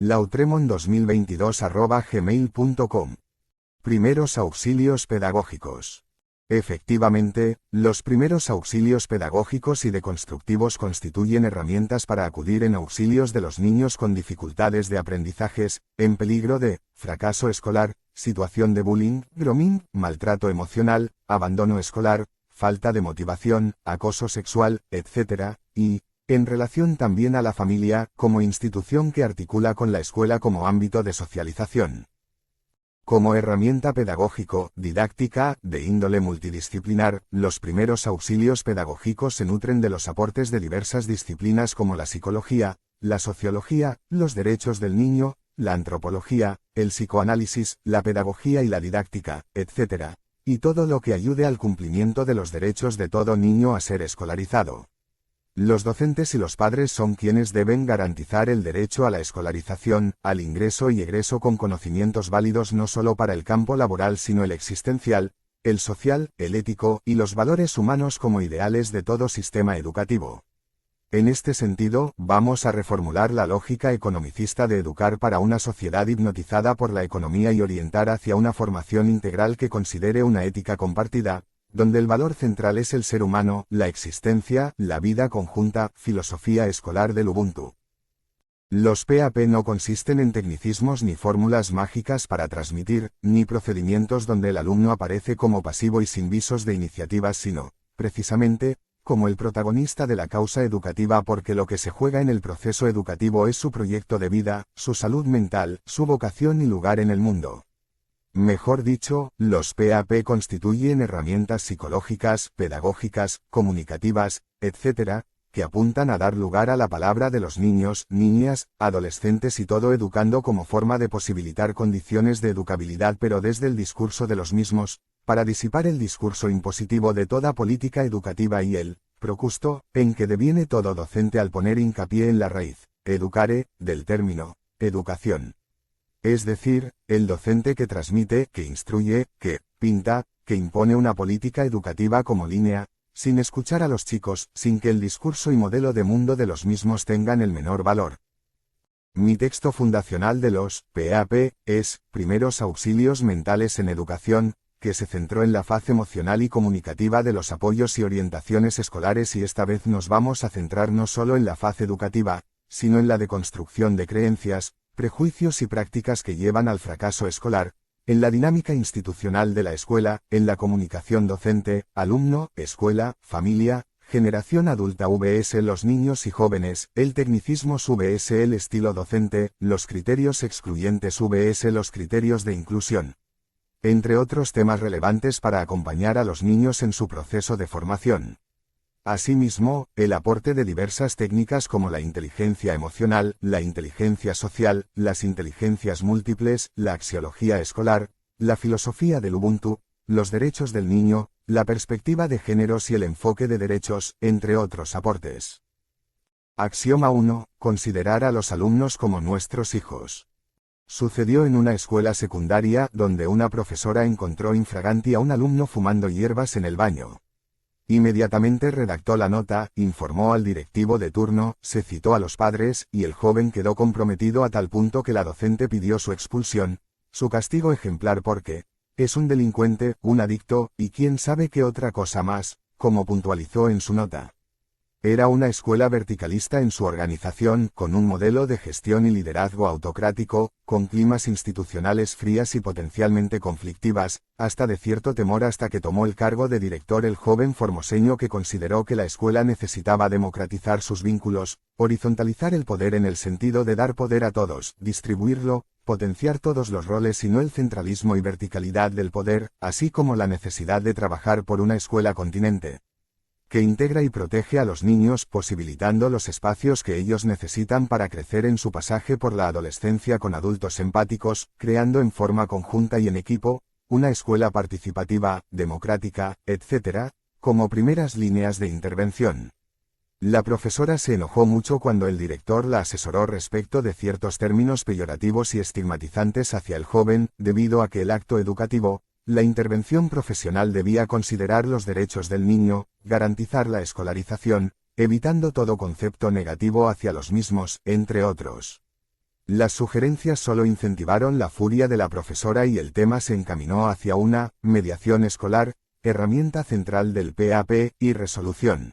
lautremon2022@gmail.com. Primeros auxilios pedagógicos. Efectivamente, los primeros auxilios pedagógicos y deconstructivos constituyen herramientas para acudir en auxilios de los niños con dificultades de aprendizajes, en peligro de fracaso escolar, situación de bullying, grooming, maltrato emocional, abandono escolar, falta de motivación, acoso sexual, etc., y, en relación también a la familia, como institución que articula con la escuela como ámbito de socialización. Como herramienta pedagógico-didáctica, de índole multidisciplinar, los primeros auxilios pedagógicos se nutren de los aportes de diversas disciplinas como la psicología, la sociología, los derechos del niño, la antropología, el psicoanálisis, la pedagogía y la didáctica, etc., y todo lo que ayude al cumplimiento de los derechos de todo niño a ser escolarizado. Los docentes y los padres son quienes deben garantizar el derecho a la escolarización, al ingreso y egreso con conocimientos válidos no solo para el campo laboral sino el existencial, el social, el ético y los valores humanos como ideales de todo sistema educativo. En este sentido, vamos a reformular la lógica economicista de educar para una sociedad hipnotizada por la economía y orientar hacia una formación integral que considere una ética compartida, donde el valor central es el ser humano, la existencia, la vida conjunta, filosofía escolar del Ubuntu. Los PAP no consisten en tecnicismos ni fórmulas mágicas para transmitir, ni procedimientos donde el alumno aparece como pasivo y sin visos de iniciativas sino, precisamente, como el protagonista de la causa educativa porque lo que se juega en el proceso educativo es su proyecto de vida, su salud mental, su vocación y lugar en el mundo. Mejor dicho, los PAP constituyen herramientas psicológicas, pedagógicas, comunicativas, etc., que apuntan a dar lugar a la palabra de los niños, niñas, adolescentes y todo educando como forma de posibilitar condiciones de educabilidad pero desde el discurso de los mismos, para disipar el discurso impositivo de toda política educativa y el procusto, en que deviene todo docente al poner hincapié en la raíz, educare, del término, educación. Es decir, el docente que transmite, que instruye, que pinta, que impone una política educativa como línea, sin escuchar a los chicos, sin que el discurso y modelo de mundo de los mismos tengan el menor valor. Mi texto fundacional de los PAP es Primeros auxilios mentales en educación, que se centró en la faz emocional y comunicativa de los apoyos y orientaciones escolares y esta vez nos vamos a centrar no solo en la faz educativa, sino en la deconstrucción de creencias, prejuicios y prácticas que llevan al fracaso escolar, en la dinámica institucional de la escuela, en la comunicación docente, alumno, escuela, familia, generación adulta vs los niños y jóvenes, el tecnicismo vs el estilo docente, los criterios excluyentes vs los criterios de inclusión. Entre otros temas relevantes para acompañar a los niños en su proceso de formación. Asimismo, el aporte de diversas técnicas como la inteligencia emocional, la inteligencia social, las inteligencias múltiples, la axiología escolar, la filosofía del Ubuntu, los derechos del niño, la perspectiva de géneros y el enfoque de derechos, entre otros aportes. Axioma 1. Considerar a los alumnos como nuestros hijos. Sucedió en una escuela secundaria donde una profesora encontró infraganti a un alumno fumando hierbas en el baño. Inmediatamente redactó la nota, informó al directivo de turno, se citó a los padres, y el joven quedó comprometido a tal punto que la docente pidió su expulsión, su castigo ejemplar porque es un delincuente, un adicto, y quién sabe qué otra cosa más, como puntualizó en su nota. Era una escuela verticalista en su organización, con un modelo de gestión y liderazgo autocrático, con climas institucionales frías y potencialmente conflictivas, hasta de cierto temor hasta que tomó el cargo de director el joven formoseño que consideró que la escuela necesitaba democratizar sus vínculos, horizontalizar el poder en el sentido de dar poder a todos, distribuirlo, potenciar todos los roles y no el centralismo y verticalidad del poder, así como la necesidad de trabajar por una escuela continente que integra y protege a los niños posibilitando los espacios que ellos necesitan para crecer en su pasaje por la adolescencia con adultos empáticos, creando en forma conjunta y en equipo, una escuela participativa, democrática, etc., como primeras líneas de intervención. La profesora se enojó mucho cuando el director la asesoró respecto de ciertos términos peyorativos y estigmatizantes hacia el joven, debido a que el acto educativo, la intervención profesional debía considerar los derechos del niño, garantizar la escolarización, evitando todo concepto negativo hacia los mismos, entre otros. Las sugerencias solo incentivaron la furia de la profesora y el tema se encaminó hacia una mediación escolar, herramienta central del PAP y resolución.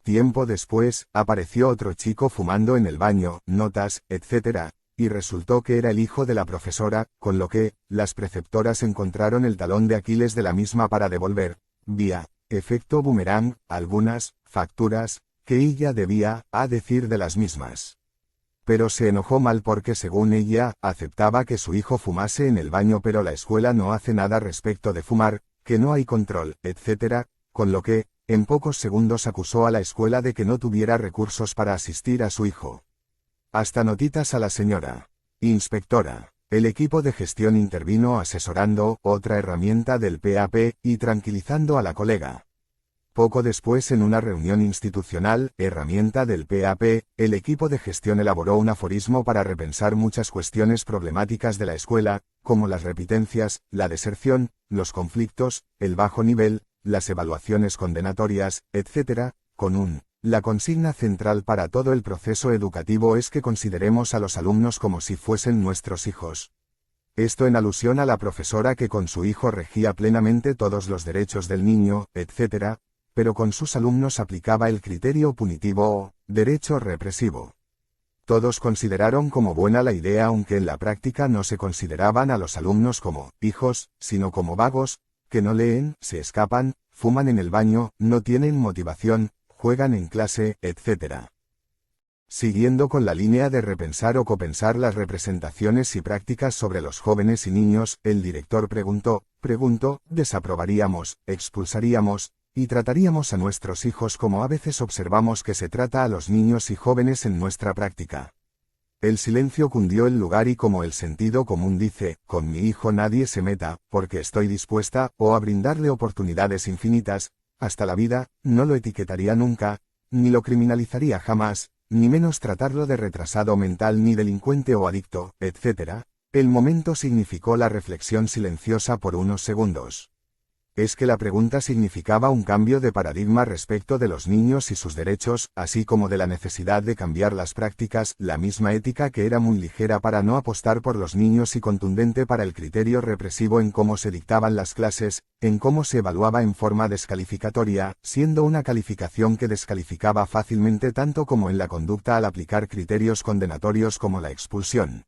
Tiempo después, apareció otro chico fumando en el baño, notas, etc., y resultó que era el hijo de la profesora, con lo que, las preceptoras encontraron el talón de Aquiles de la misma para devolver, vía efecto boomerang, algunas facturas que ella debía decir de las mismas. Pero se enojó mal porque según ella, aceptaba que su hijo fumase en el baño pero la escuela no hace nada respecto de fumar, que no hay control, etc., con lo que, en pocos segundos acusó a la escuela de que no tuviera recursos para asistir a su hijo. Hasta notitas a la señora inspectora. El equipo de gestión intervino asesorando, otra herramienta del PAP, y tranquilizando a la colega. Poco después en una reunión institucional, herramienta del PAP, el equipo de gestión elaboró un aforismo para repensar muchas cuestiones problemáticas de la escuela, como las repitencias, la deserción, los conflictos, el bajo nivel, las evaluaciones condenatorias, etc., con la consigna central para todo el proceso educativo es que consideremos a los alumnos como si fuesen nuestros hijos. Esto en alusión a la profesora que con su hijo regía plenamente todos los derechos del niño, etc., pero con sus alumnos aplicaba el criterio punitivo o derecho represivo. Todos consideraron como buena la idea aunque en la práctica no se consideraban a los alumnos como hijos, sino como vagos, que no leen, se escapan, fuman en el baño, no tienen motivación, juegan en clase, etc. Siguiendo con la línea de repensar o copensar las representaciones y prácticas sobre los jóvenes y niños, el director preguntó, ¿desaprobaríamos, expulsaríamos, y trataríamos a nuestros hijos como a veces observamos que se trata a los niños y jóvenes en nuestra práctica? El silencio cundió el lugar y como el sentido común dice, con mi hijo nadie se meta, porque estoy dispuesta, a brindarle oportunidades infinitas, hasta la vida, no lo etiquetaría nunca, ni lo criminalizaría jamás, ni menos tratarlo de retrasado mental ni delincuente o adicto, etc. El momento significó la reflexión silenciosa por unos segundos. Es que la pregunta significaba un cambio de paradigma respecto de los niños y sus derechos, así como de la necesidad de cambiar las prácticas, la misma ética que era muy ligera para no apostar por los niños y contundente para el criterio represivo en cómo se dictaban las clases, en cómo se evaluaba en forma descalificatoria, siendo una calificación que descalificaba fácilmente tanto como en la conducta al aplicar criterios condenatorios como la expulsión.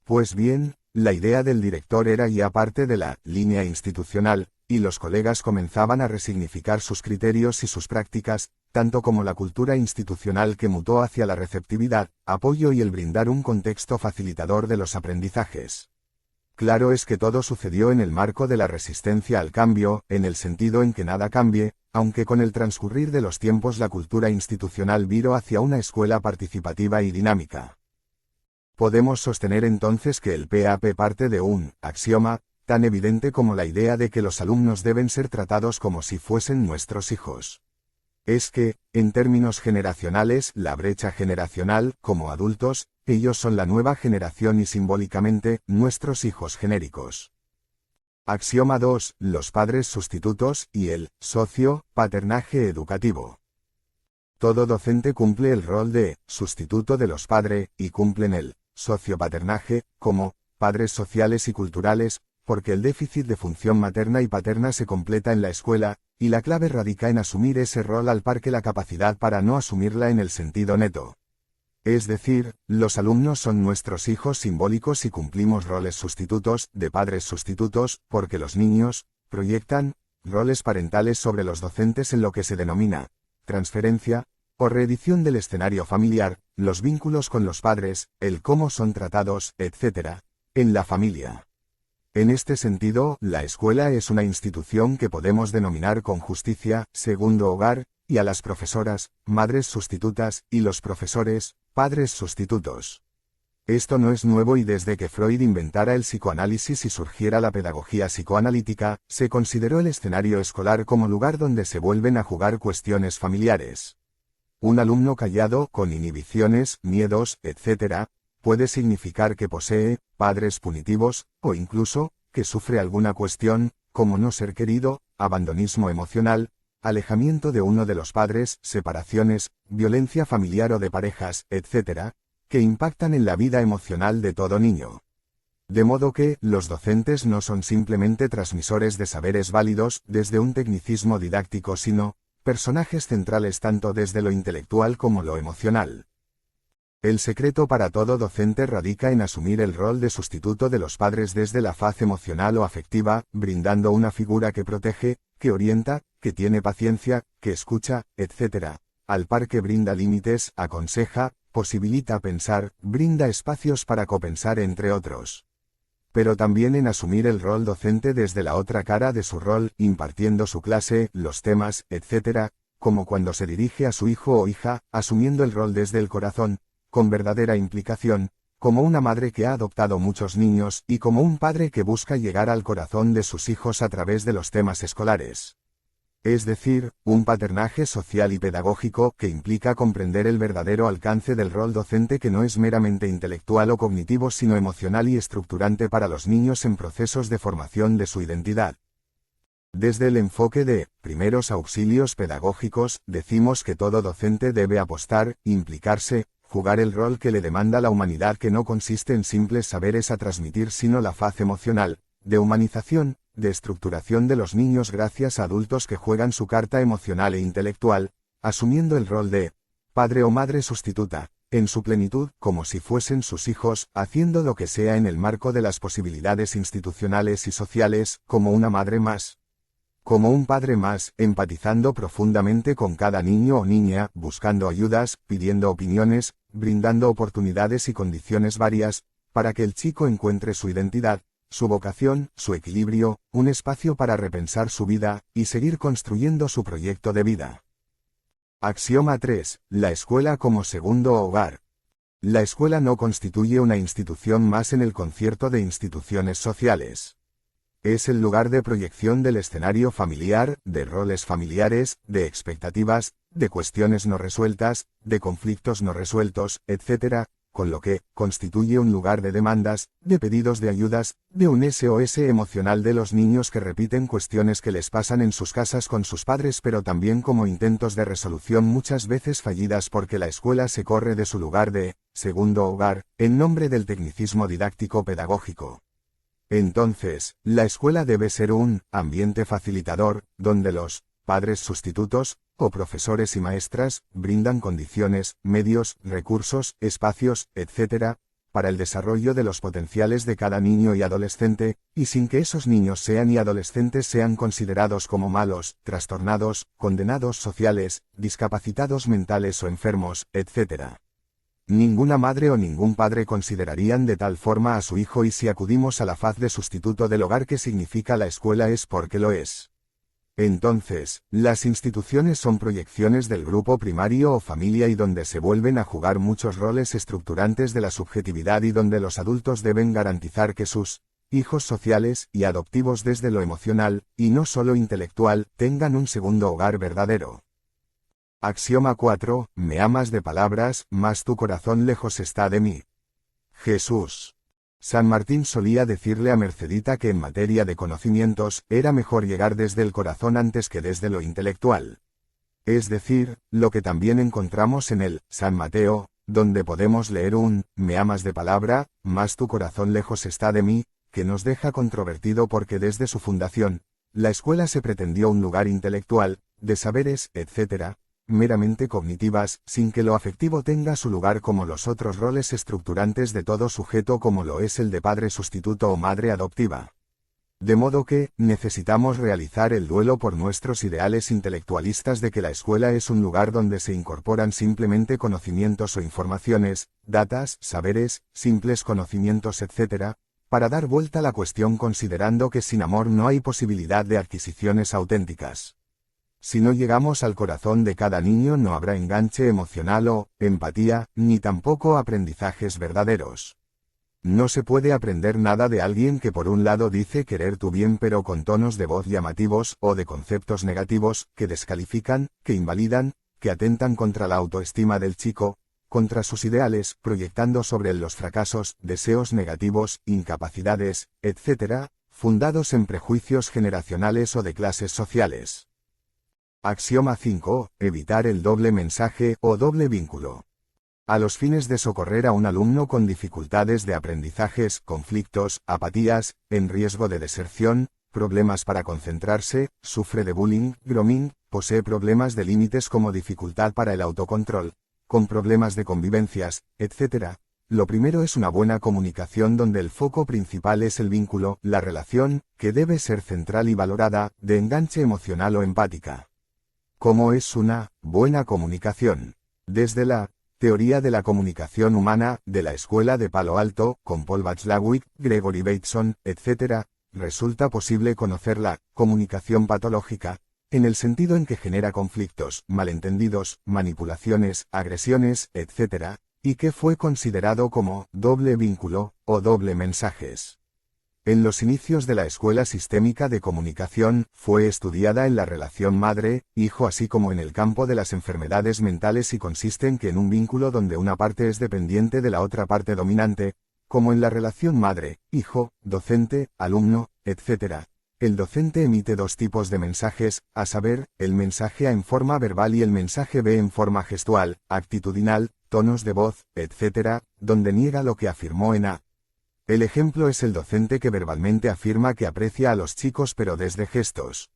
Pues bien, la idea del director era ya parte de la línea institucional, y los colegas comenzaban a resignificar sus criterios y sus prácticas, tanto como la cultura institucional que mutó hacia la receptividad, apoyo y el brindar un contexto facilitador de los aprendizajes. Claro es que todo sucedió en el marco de la resistencia al cambio, en el sentido en que nada cambie, aunque con el transcurrir de los tiempos la cultura institucional viró hacia una escuela participativa y dinámica. Podemos sostener entonces que el PAP parte de un axioma, tan evidente como la idea de que los alumnos deben ser tratados como si fuesen nuestros hijos. Es que, en términos generacionales, la brecha generacional, como adultos, ellos son la nueva generación y simbólicamente, nuestros hijos genéricos. Axioma 2, los padres sustitutos, y el socio-paternaje educativo. Todo docente cumple el rol de sustituto de los padres, y cumplen el sociopaternaje, como padres sociales y culturales, porque el déficit de función materna y paterna se completa en la escuela, y la clave radica en asumir ese rol al par que la capacidad para no asumirla en el sentido neto. Es decir, los alumnos son nuestros hijos simbólicos y cumplimos roles sustitutos, de padres sustitutos, porque los niños proyectan roles parentales sobre los docentes en lo que se denomina transferencia, o reedición del escenario familiar, los vínculos con los padres, el cómo son tratados, etc., en la familia. En este sentido, la escuela es una institución que podemos denominar con justicia, segundo hogar, y a las profesoras, madres sustitutas, y los profesores, padres sustitutos. Esto no es nuevo y desde que Freud inventara el psicoanálisis y surgiera la pedagogía psicoanalítica, se consideró el escenario escolar como lugar donde se vuelven a jugar cuestiones familiares. Un alumno callado, con inhibiciones, miedos, etc., puede significar que posee padres punitivos, o incluso, que sufre alguna cuestión, como no ser querido, abandonismo emocional, alejamiento de uno de los padres, separaciones, violencia familiar o de parejas, etc., que impactan en la vida emocional de todo niño. De modo que, los docentes no son simplemente transmisores de saberes válidos desde un tecnicismo didáctico, sino personajes centrales tanto desde lo intelectual como lo emocional. El secreto para todo docente radica en asumir el rol de sustituto de los padres desde la faz emocional o afectiva, brindando una figura que protege, que orienta, que tiene paciencia, que escucha, etc. Al par que brinda límites, aconseja, posibilita pensar, brinda espacios para copensar, entre otros. Pero también en asumir el rol docente desde la otra cara de su rol, impartiendo su clase, los temas, etc., como cuando se dirige a su hijo o hija, asumiendo el rol desde el corazón, con verdadera implicación, como una madre que ha adoptado muchos niños y como un padre que busca llegar al corazón de sus hijos a través de los temas escolares. Es decir, un paternaje social y pedagógico que implica comprender el verdadero alcance del rol docente, que no es meramente intelectual o cognitivo sino emocional y estructurante para los niños en procesos de formación de su identidad. Desde el enfoque de primeros auxilios pedagógicos, decimos que todo docente debe apostar, implicarse, jugar el rol que le demanda la humanidad, que no consiste en simples saberes a transmitir sino la faz emocional, de humanización, de estructuración de los niños gracias a adultos que juegan su carta emocional e intelectual, asumiendo el rol de padre o madre sustituta, en su plenitud, como si fuesen sus hijos, haciendo lo que sea en el marco de las posibilidades institucionales y sociales, como una madre más, como un padre más, empatizando profundamente con cada niño o niña, buscando ayudas, pidiendo opiniones, brindando oportunidades y condiciones varias, para que el chico encuentre su identidad, su vocación, su equilibrio, un espacio para repensar su vida, y seguir construyendo su proyecto de vida. Axioma 3. La escuela como segundo hogar. La escuela no constituye una institución más en el concierto de instituciones sociales. Es el lugar de proyección del escenario familiar, de roles familiares, de expectativas, de cuestiones no resueltas, de conflictos no resueltos, etc., con lo que constituye un lugar de demandas, de pedidos de ayudas, de un SOS emocional de los niños que repiten cuestiones que les pasan en sus casas con sus padres, pero también como intentos de resolución muchas veces fallidas porque la escuela se corre de su lugar de segundo hogar, en nombre del tecnicismo didáctico pedagógico. Entonces, la escuela debe ser un ambiente facilitador, donde los padres sustitutos, o profesores y maestras, brindan condiciones, medios, recursos, espacios, etc., para el desarrollo de los potenciales de cada niño y adolescente, y sin que esos niños sean y adolescentes sean considerados como malos, trastornados, condenados sociales, discapacitados mentales o enfermos, etc. Ninguna madre o ningún padre considerarían de tal forma a su hijo, y si acudimos a la faz de sustituto del hogar que significa la escuela es porque lo es. Entonces, las instituciones son proyecciones del grupo primario o familia y donde se vuelven a jugar muchos roles estructurantes de la subjetividad y donde los adultos deben garantizar que sus hijos sociales y adoptivos desde lo emocional, y no solo intelectual, tengan un segundo hogar verdadero. Axioma 4. Me amas de palabras, mas tu corazón lejos está de mí. Jesús. San Martín solía decirle a Mercedita que en materia de conocimientos era mejor llegar desde el corazón antes que desde lo intelectual. Es decir, lo que también encontramos en el San Mateo, donde podemos leer un me amas de palabra, mas tu corazón lejos está de mí, que nos deja controvertido porque desde su fundación, la escuela se pretendió un lugar intelectual, de saberes, etc., meramente cognitivas, sin que lo afectivo tenga su lugar como los otros roles estructurantes de todo sujeto como lo es el de padre sustituto o madre adoptiva. De modo que, necesitamos realizar el duelo por nuestros ideales intelectualistas de que la escuela es un lugar donde se incorporan simplemente conocimientos o informaciones, datas, saberes, simples conocimientos, etc., para dar vuelta a la cuestión considerando que sin amor no hay posibilidad de adquisiciones auténticas. Si no llegamos al corazón de cada niño no habrá enganche emocional o empatía, ni tampoco aprendizajes verdaderos. No se puede aprender nada de alguien que por un lado dice querer tu bien pero con tonos de voz llamativos o de conceptos negativos, que descalifican, que invalidan, que atentan contra la autoestima del chico, contra sus ideales, proyectando sobre él los fracasos, deseos negativos, incapacidades, etc., fundados en prejuicios generacionales o de clases sociales. Axioma 5. Evitar el doble mensaje o doble vínculo. a los fines de socorrer a un alumno con dificultades de aprendizajes, conflictos, apatías, en riesgo de deserción, problemas para concentrarse, sufre de bullying, grooming, posee problemas de límites como dificultad para el autocontrol, con problemas de convivencias, etc. Lo primero es una buena comunicación donde el foco principal es el vínculo, la relación, que debe ser central y valorada, de enganche emocional o empática. ¿Cómo es una buena comunicación? Desde la Teoría de la comunicación humana, de la Escuela de Palo Alto, con Paul Bachelawicz, Gregory Bateson, etc., resulta posible conocer la comunicación patológica, en el sentido en que genera conflictos, malentendidos, manipulaciones, agresiones, etc., y que fue considerado como doble vínculo, o doble mensajes. En los inicios de la Escuela Sistémica de Comunicación, fue estudiada en la relación madre-hijo así como en el campo de las enfermedades mentales y consiste en que en un vínculo donde una parte es dependiente de la otra parte dominante, como en la relación madre-hijo, docente-alumno, etc., el docente emite dos tipos de mensajes, a saber, el mensaje A en forma verbal y el mensaje B en forma gestual, actitudinal, tonos de voz, etc., donde niega lo que afirmó en A. El ejemplo es el docente que verbalmente afirma que aprecia a los chicos pero desde gestos,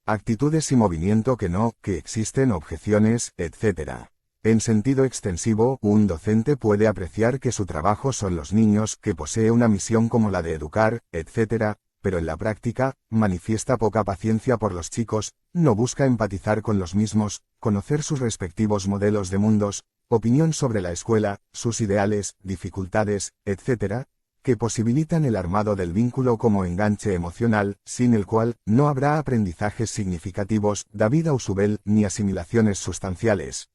actitudes y movimiento que existen objeciones, etc. En sentido extensivo, un docente puede apreciar que su trabajo son los niños, que posee una misión como la de educar, etc., pero en la práctica, manifiesta poca paciencia por los chicos, no busca empatizar con los mismos, conocer sus respectivos modelos de mundos, opinión sobre la escuela, sus ideales, dificultades, etc., que posibilitan el armado del vínculo como enganche emocional, sin el cual no habrá aprendizajes significativos, David Ausubel, ni asimilaciones sustanciales.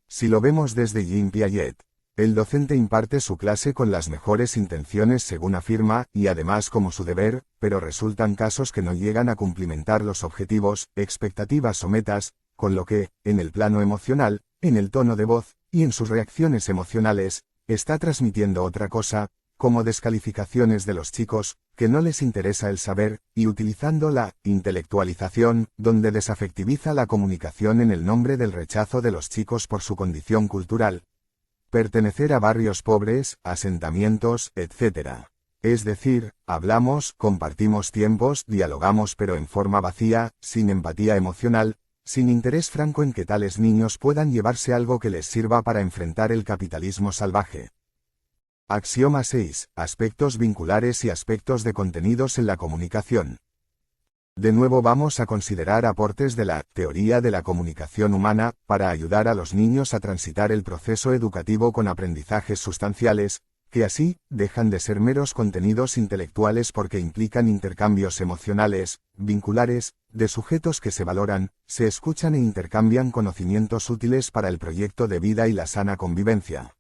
Si lo vemos desde Jean Piaget, el docente imparte su clase con las mejores intenciones según afirma, y además como su deber, pero resultan casos que no llegan a cumplimentar los objetivos, expectativas o metas, con lo que, en el plano emocional, en el tono de voz, y en sus reacciones emocionales, está transmitiendo otra cosa, como descalificaciones de los chicos, que no les interesa el saber, y utilizando la intelectualización, donde desafectiviza la comunicación en el nombre del rechazo de los chicos por su condición cultural. Pertenecer a barrios pobres, asentamientos, etc. Es decir, hablamos, compartimos tiempos, dialogamos pero en forma vacía, sin empatía emocional, sin interés franco en que tales niños puedan llevarse algo que les sirva para enfrentar el capitalismo salvaje. Axioma 6. Aspectos vinculares y aspectos de contenidos en la comunicación. De nuevo vamos a considerar aportes de la teoría de la comunicación humana, para ayudar a los niños a transitar el proceso educativo con aprendizajes sustanciales, que así, dejan de ser meros contenidos intelectuales porque implican intercambios emocionales, vinculares, de sujetos que se valoran, se escuchan e intercambian conocimientos útiles para el proyecto de vida y la sana convivencia.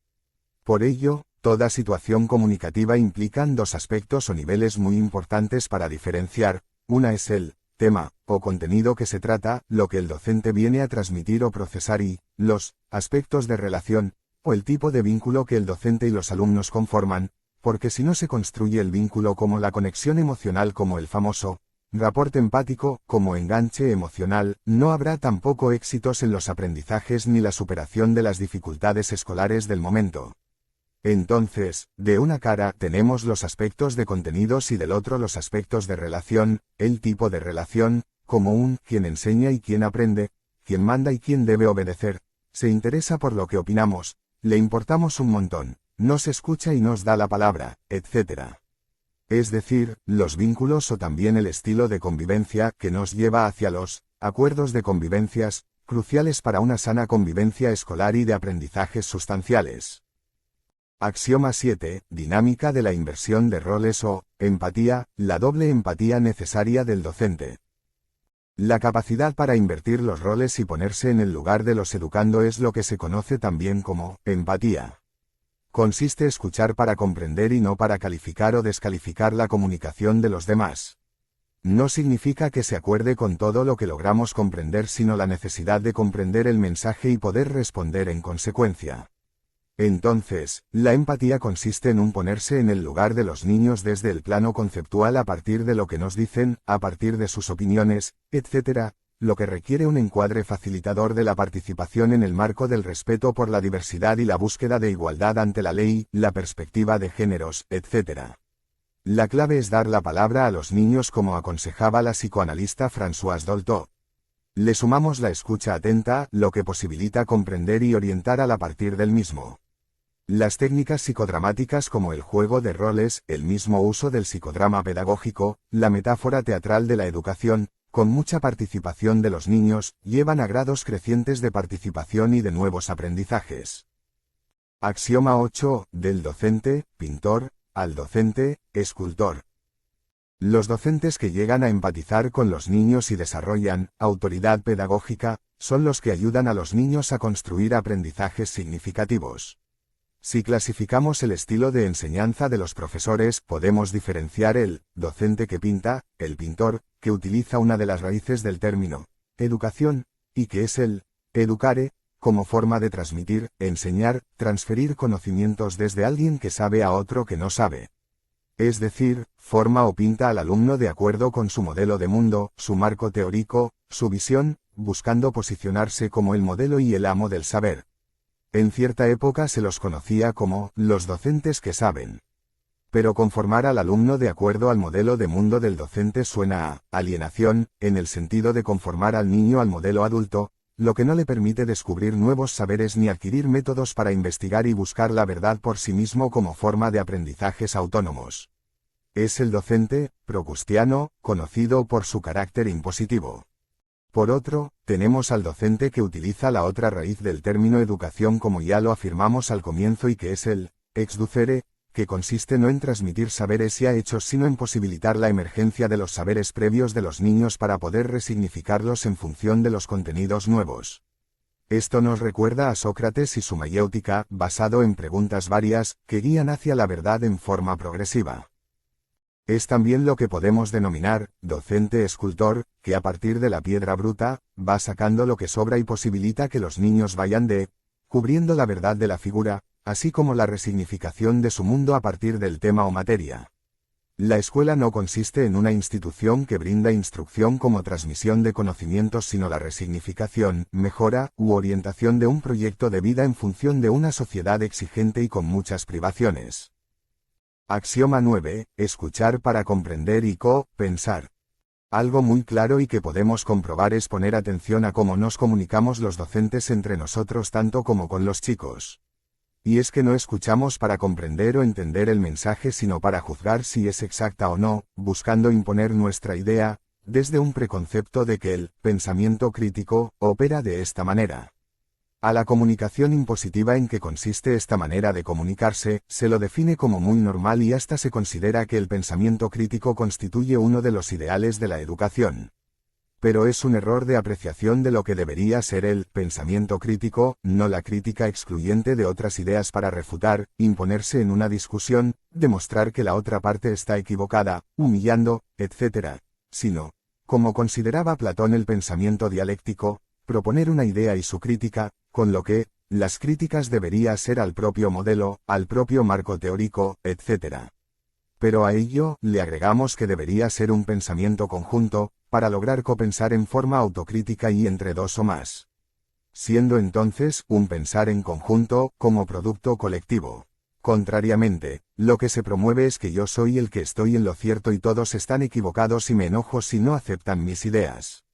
Por ello, toda situación comunicativa implican dos aspectos o niveles muy importantes para diferenciar. Una es el tema o contenido que se trata, lo que el docente viene a transmitir o procesar y los aspectos de relación, o el tipo de vínculo que el docente y los alumnos conforman, porque si no se construye el vínculo como la conexión emocional como el famoso rapport empático, como enganche emocional, no habrá tampoco éxitos en los aprendizajes ni la superación de las dificultades escolares del momento. Entonces, de una cara tenemos los aspectos de contenidos y del otro los aspectos de relación, el tipo de relación, como un quien enseña y quien aprende, quien manda y quien debe obedecer, se interesa por lo que opinamos, le importamos un montón, nos escucha y nos da la palabra, etc. Es decir, los vínculos o también el estilo de convivencia que nos lleva hacia los acuerdos de convivencias, cruciales para una sana convivencia escolar y de aprendizajes sustanciales. Axioma 7. Dinámica de la inversión de roles o empatía, la doble empatía necesaria del docente. La capacidad para invertir los roles y ponerse en el lugar de los educando es lo que se conoce también como empatía. Consiste escuchar para comprender y no para calificar o descalificar la comunicación de los demás. No significa que se acuerde con todo lo que logramos comprender, sino la necesidad de comprender el mensaje y poder responder en consecuencia. Entonces, la empatía consiste en un ponerse en el lugar de los niños desde el plano conceptual a partir de lo que nos dicen, a partir de sus opiniones, etc., lo que requiere un encuadre facilitador de la participación en el marco del respeto por la diversidad y la búsqueda de igualdad ante la ley, la perspectiva de géneros, etc. La clave es dar la palabra a los niños como aconsejaba la psicoanalista Françoise Dolto. Le sumamos la escucha atenta, lo que posibilita comprender y orientar a partir del mismo. Las técnicas psicodramáticas como el juego de roles, el mismo uso del psicodrama pedagógico, la metáfora teatral de la educación, con mucha participación de los niños, llevan a grados crecientes de participación y de nuevos aprendizajes. Axioma 8, del docente, pintor, al docente, escultor. Los docentes que llegan a empatizar con los niños y desarrollan autoridad pedagógica, son los que ayudan a los niños a construir aprendizajes significativos. Si clasificamos el estilo de enseñanza de los profesores, podemos diferenciar el docente que pinta, el pintor, que utiliza una de las raíces del término educación, y que es el educare, como forma de transmitir, enseñar, transferir conocimientos desde alguien que sabe a otro que no sabe. Es decir, forma o pinta al alumno de acuerdo con su modelo de mundo, su marco teórico, su visión, buscando posicionarse como el modelo y el amo del saber. En cierta época se los conocía como los docentes que saben. Pero conformar al alumno de acuerdo al modelo de mundo del docente suena a alienación, en el sentido de conformar al niño al modelo adulto, lo que no le permite descubrir nuevos saberes ni adquirir métodos para investigar y buscar la verdad por sí mismo como forma de aprendizajes autónomos. Es el docente, procustiano, conocido por su carácter impositivo. Por otro, tenemos al docente que utiliza la otra raíz del término educación como ya lo afirmamos al comienzo y que es el exducere, que consiste no en transmitir saberes ya hechos sino en posibilitar la emergencia de los saberes previos de los niños para poder resignificarlos en función de los contenidos nuevos. Esto nos recuerda a Sócrates y su mayéutica, basado en preguntas varias, que guían hacia la verdad en forma progresiva. Es también lo que podemos denominar docente escultor, que a partir de la piedra bruta, va sacando lo que sobra y posibilita que los niños vayan cubriendo la verdad de la figura, así como la resignificación de su mundo a partir del tema o materia. La escuela no consiste en una institución que brinda instrucción como transmisión de conocimientos sino la resignificación, mejora u orientación de un proyecto de vida en función de una sociedad exigente y con muchas privaciones. Axioma 9. Escuchar para comprender y pensar. Algo muy claro y que podemos comprobar es poner atención a cómo nos comunicamos los docentes entre nosotros tanto como con los chicos. Y es que no escuchamos para comprender o entender el mensaje sino para juzgar si es exacta o no, buscando imponer nuestra idea, desde un preconcepto de que el pensamiento crítico opera de esta manera. A la comunicación impositiva en que consiste esta manera de comunicarse, se lo define como muy normal y hasta se considera que el pensamiento crítico constituye uno de los ideales de la educación. Pero es un error de apreciación de lo que debería ser el pensamiento crítico, no la crítica excluyente de otras ideas para refutar, imponerse en una discusión, demostrar que la otra parte está equivocada, humillando, etc., sino, como consideraba Platón el pensamiento dialéctico, proponer una idea y su crítica, con lo que, las críticas debería ser al propio modelo, al propio marco teórico, etc. Pero a ello, le agregamos que debería ser un pensamiento conjunto, para lograr copensar en forma autocrítica y entre dos o más. Siendo entonces, un pensar en conjunto, como producto colectivo. Contrariamente, lo que se promueve es que yo soy el que estoy en lo cierto y todos están equivocados y me enojo si no aceptan mis ideas.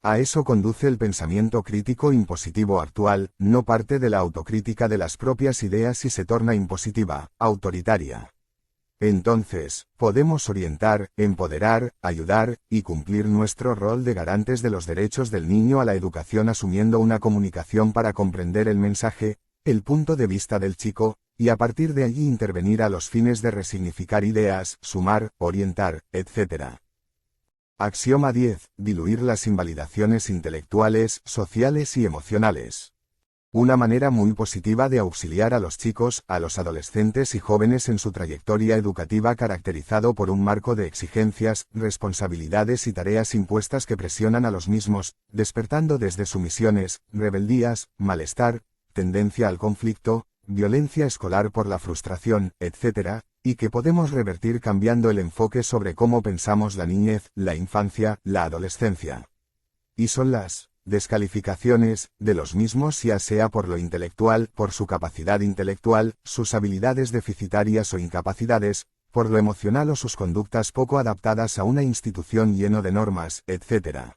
A eso conduce el pensamiento crítico impositivo actual, no parte de la autocrítica de las propias ideas y se torna impositiva, autoritaria. Entonces, podemos orientar, empoderar, ayudar, y cumplir nuestro rol de garantes de los derechos del niño a la educación asumiendo una comunicación para comprender el mensaje, el punto de vista del chico, y a partir de allí intervenir a los fines de resignificar ideas, sumar, orientar, etc. Axioma 10. Diluir las invalidaciones intelectuales, sociales y emocionales. Una manera muy positiva de auxiliar a los chicos, a los adolescentes y jóvenes en su trayectoria educativa caracterizado por un marco de exigencias, responsabilidades y tareas impuestas que presionan a los mismos, despertando desde sumisiones, rebeldías, malestar, tendencia al conflicto, violencia escolar por la frustración, etc., y que podemos revertir cambiando el enfoque sobre cómo pensamos la niñez, la infancia, la adolescencia. y son las descalificaciones de los mismos, ya sea por lo intelectual, por su capacidad intelectual, sus habilidades deficitarias o incapacidades, por lo emocional o sus conductas poco adaptadas a una institución lleno de normas, etc.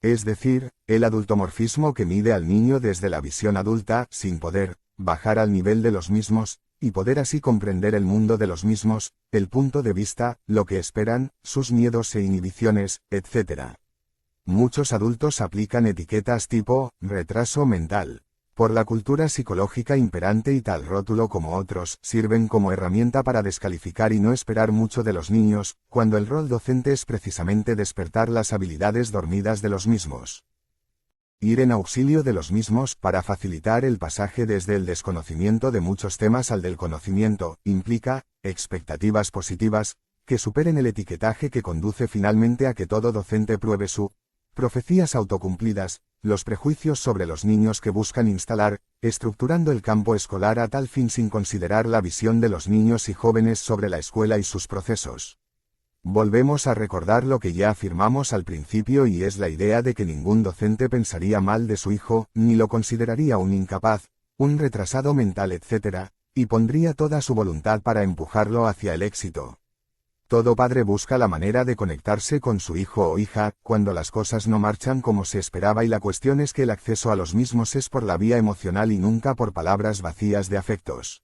Es decir, el adultomorfismo que mide al niño desde la visión adulta, sin poder bajar al nivel de los mismos, y poder así comprender el mundo de los mismos, el punto de vista, lo que esperan, sus miedos e inhibiciones, etc. Muchos adultos aplican etiquetas tipo retraso mental. Por la cultura psicológica imperante y tal rótulo como otros sirven como herramienta para descalificar y no esperar mucho de los niños, cuando el rol docente es precisamente despertar las habilidades dormidas de los mismos. Ir en auxilio de los mismos para facilitar el pasaje desde el desconocimiento de muchos temas al del conocimiento, implica expectativas positivas, que superen el etiquetaje que conduce finalmente a que todo docente pruebe su profecías autocumplidas, los prejuicios sobre los niños que buscan instalar, estructurando el campo escolar a tal fin sin considerar la visión de los niños y jóvenes sobre la escuela y sus procesos. Volvemos a recordar lo que ya afirmamos al principio, y es la idea de que ningún docente pensaría mal de su hijo, ni lo consideraría un incapaz, un retrasado mental, etc., y pondría toda su voluntad para empujarlo hacia el éxito. Todo padre busca la manera de conectarse con su hijo o hija, cuando las cosas no marchan como se esperaba, y la cuestión es que el acceso a los mismos es por la vía emocional y nunca por palabras vacías de afectos.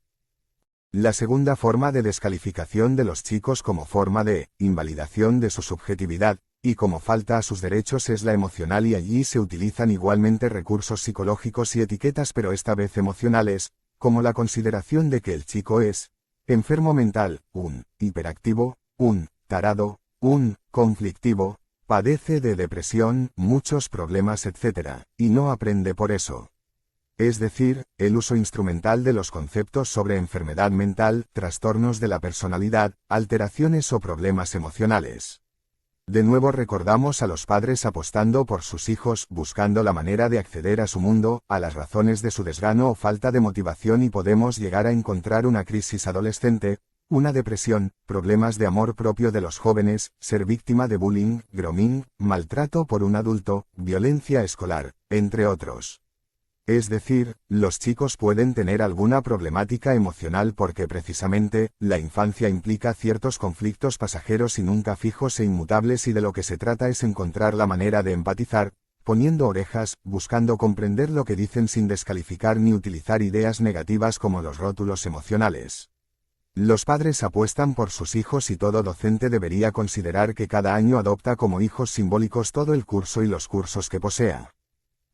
La segunda forma de descalificación de los chicos como forma de invalidación de su subjetividad, y como falta a sus derechos, es la emocional, y allí se utilizan igualmente recursos psicológicos y etiquetas, pero esta vez emocionales, como la consideración de que el chico es enfermo mental, un hiperactivo, un tarado, un conflictivo, padece de depresión, muchos problemas, etc., y no aprende por eso. Es decir, el uso instrumental de los conceptos sobre enfermedad mental, trastornos de la personalidad, alteraciones o problemas emocionales. De nuevo recordamos a los padres apostando por sus hijos, buscando la manera de acceder a su mundo, a las razones de su desgano o falta de motivación, y podemos llegar a encontrar una crisis adolescente, una depresión, problemas de amor propio de los jóvenes, ser víctima de bullying, grooming, maltrato por un adulto, violencia escolar, entre otros. Es decir, los chicos pueden tener alguna problemática emocional porque precisamente, la infancia implica ciertos conflictos pasajeros y nunca fijos e inmutables, y de lo que se trata es encontrar la manera de empatizar, poniendo orejas, buscando comprender lo que dicen sin descalificar ni utilizar ideas negativas como los rótulos emocionales. Los padres apuestan por sus hijos, y todo docente debería considerar que cada año adopta como hijos simbólicos todo el curso y los cursos que posea.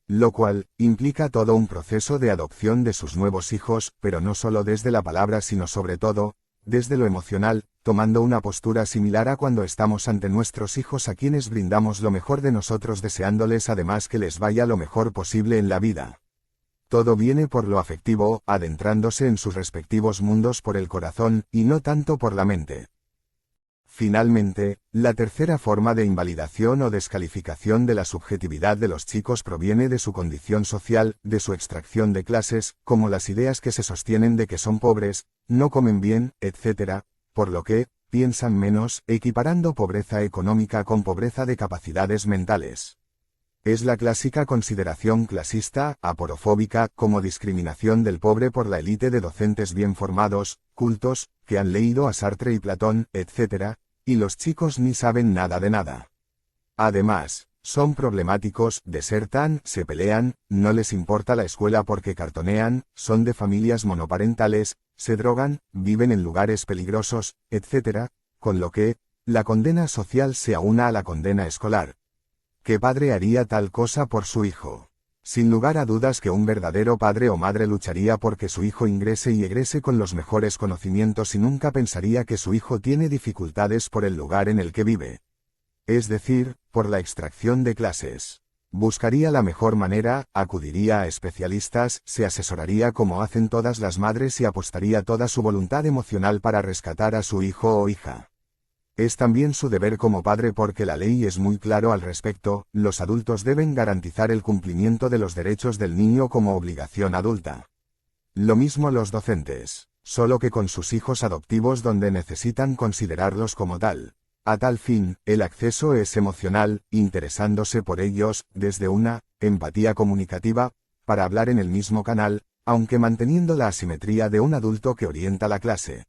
Lo cual implica todo un proceso de adopción de sus nuevos hijos, pero no solo desde la palabra, sino sobre todo, desde lo emocional, tomando una postura similar a cuando estamos ante nuestros hijos, a quienes brindamos lo mejor de nosotros, deseándoles además que les vaya lo mejor posible en la vida. Todo viene por lo afectivo, adentrándose en sus respectivos mundos por el corazón, y no tanto por la mente. Finalmente, la tercera forma de invalidación o descalificación de la subjetividad de los chicos proviene de su condición social, de su extracción de clases, como las ideas que se sostienen de que son pobres, no comen bien, etc., por lo que piensan menos, equiparando pobreza económica con pobreza de capacidades mentales. Es la clásica consideración clasista, aporofóbica, como discriminación del pobre por la élite de docentes bien formados, cultos, que han leído a Sartre y Platón, etc., y los chicos ni saben nada de nada. Además, son problemáticos, desertan, se pelean, no les importa la escuela porque cartonean, son de familias monoparentales, se drogan, viven en lugares peligrosos, etc., con lo que la condena social se aúna a la condena escolar. ¿Qué padre haría tal cosa por su hijo? Sin lugar a dudas que un verdadero padre o madre lucharía porque su hijo ingrese y egrese con los mejores conocimientos, y nunca pensaría que su hijo tiene dificultades por el lugar en el que vive. Es decir, por la extracción de clases. Buscaría la mejor manera, acudiría a especialistas, se asesoraría como hacen todas las madres, y apostaría toda su voluntad emocional para rescatar a su hijo o hija. Es también su deber como padre porque la ley es muy claro al respecto: los adultos deben garantizar el cumplimiento de los derechos del niño como obligación adulta. Lo mismo los docentes, solo que con sus hijos adoptivos, donde necesitan considerarlos como tal. A tal fin, el acceso es emocional, interesándose por ellos, desde una empatía comunicativa, para hablar en el mismo canal, aunque manteniendo la asimetría de un adulto que orienta la clase.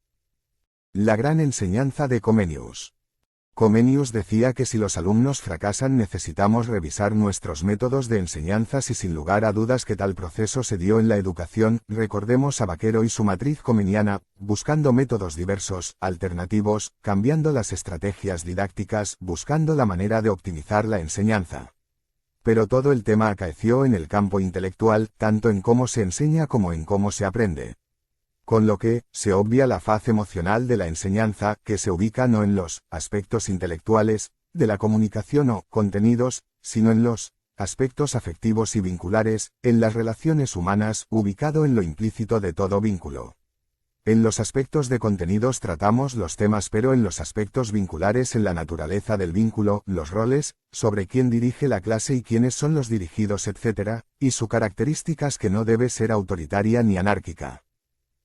La gran enseñanza de Comenius. Comenius decía que si los alumnos fracasan necesitamos revisar nuestros métodos de enseñanzas y sin lugar a dudas que tal proceso se dio en la educación. Recordemos a Vaquero y su matriz comeniana, buscando métodos diversos, alternativos, cambiando las estrategias didácticas, buscando la manera de optimizar la enseñanza. Pero todo el tema acaeció en el campo intelectual, tanto en cómo se enseña como en cómo se aprende. Con lo que, se obvia la faz emocional de la enseñanza, que se ubica no en los aspectos intelectuales, de la comunicación o contenidos, sino en los aspectos afectivos y vinculares, en las relaciones humanas, ubicado en lo implícito de todo vínculo. En los aspectos de contenidos tratamos los temas, pero en los aspectos vinculares en la naturaleza del vínculo, los roles, sobre quién dirige la clase y quiénes son los dirigidos, etc., y sus características que no debe ser autoritaria ni anárquica.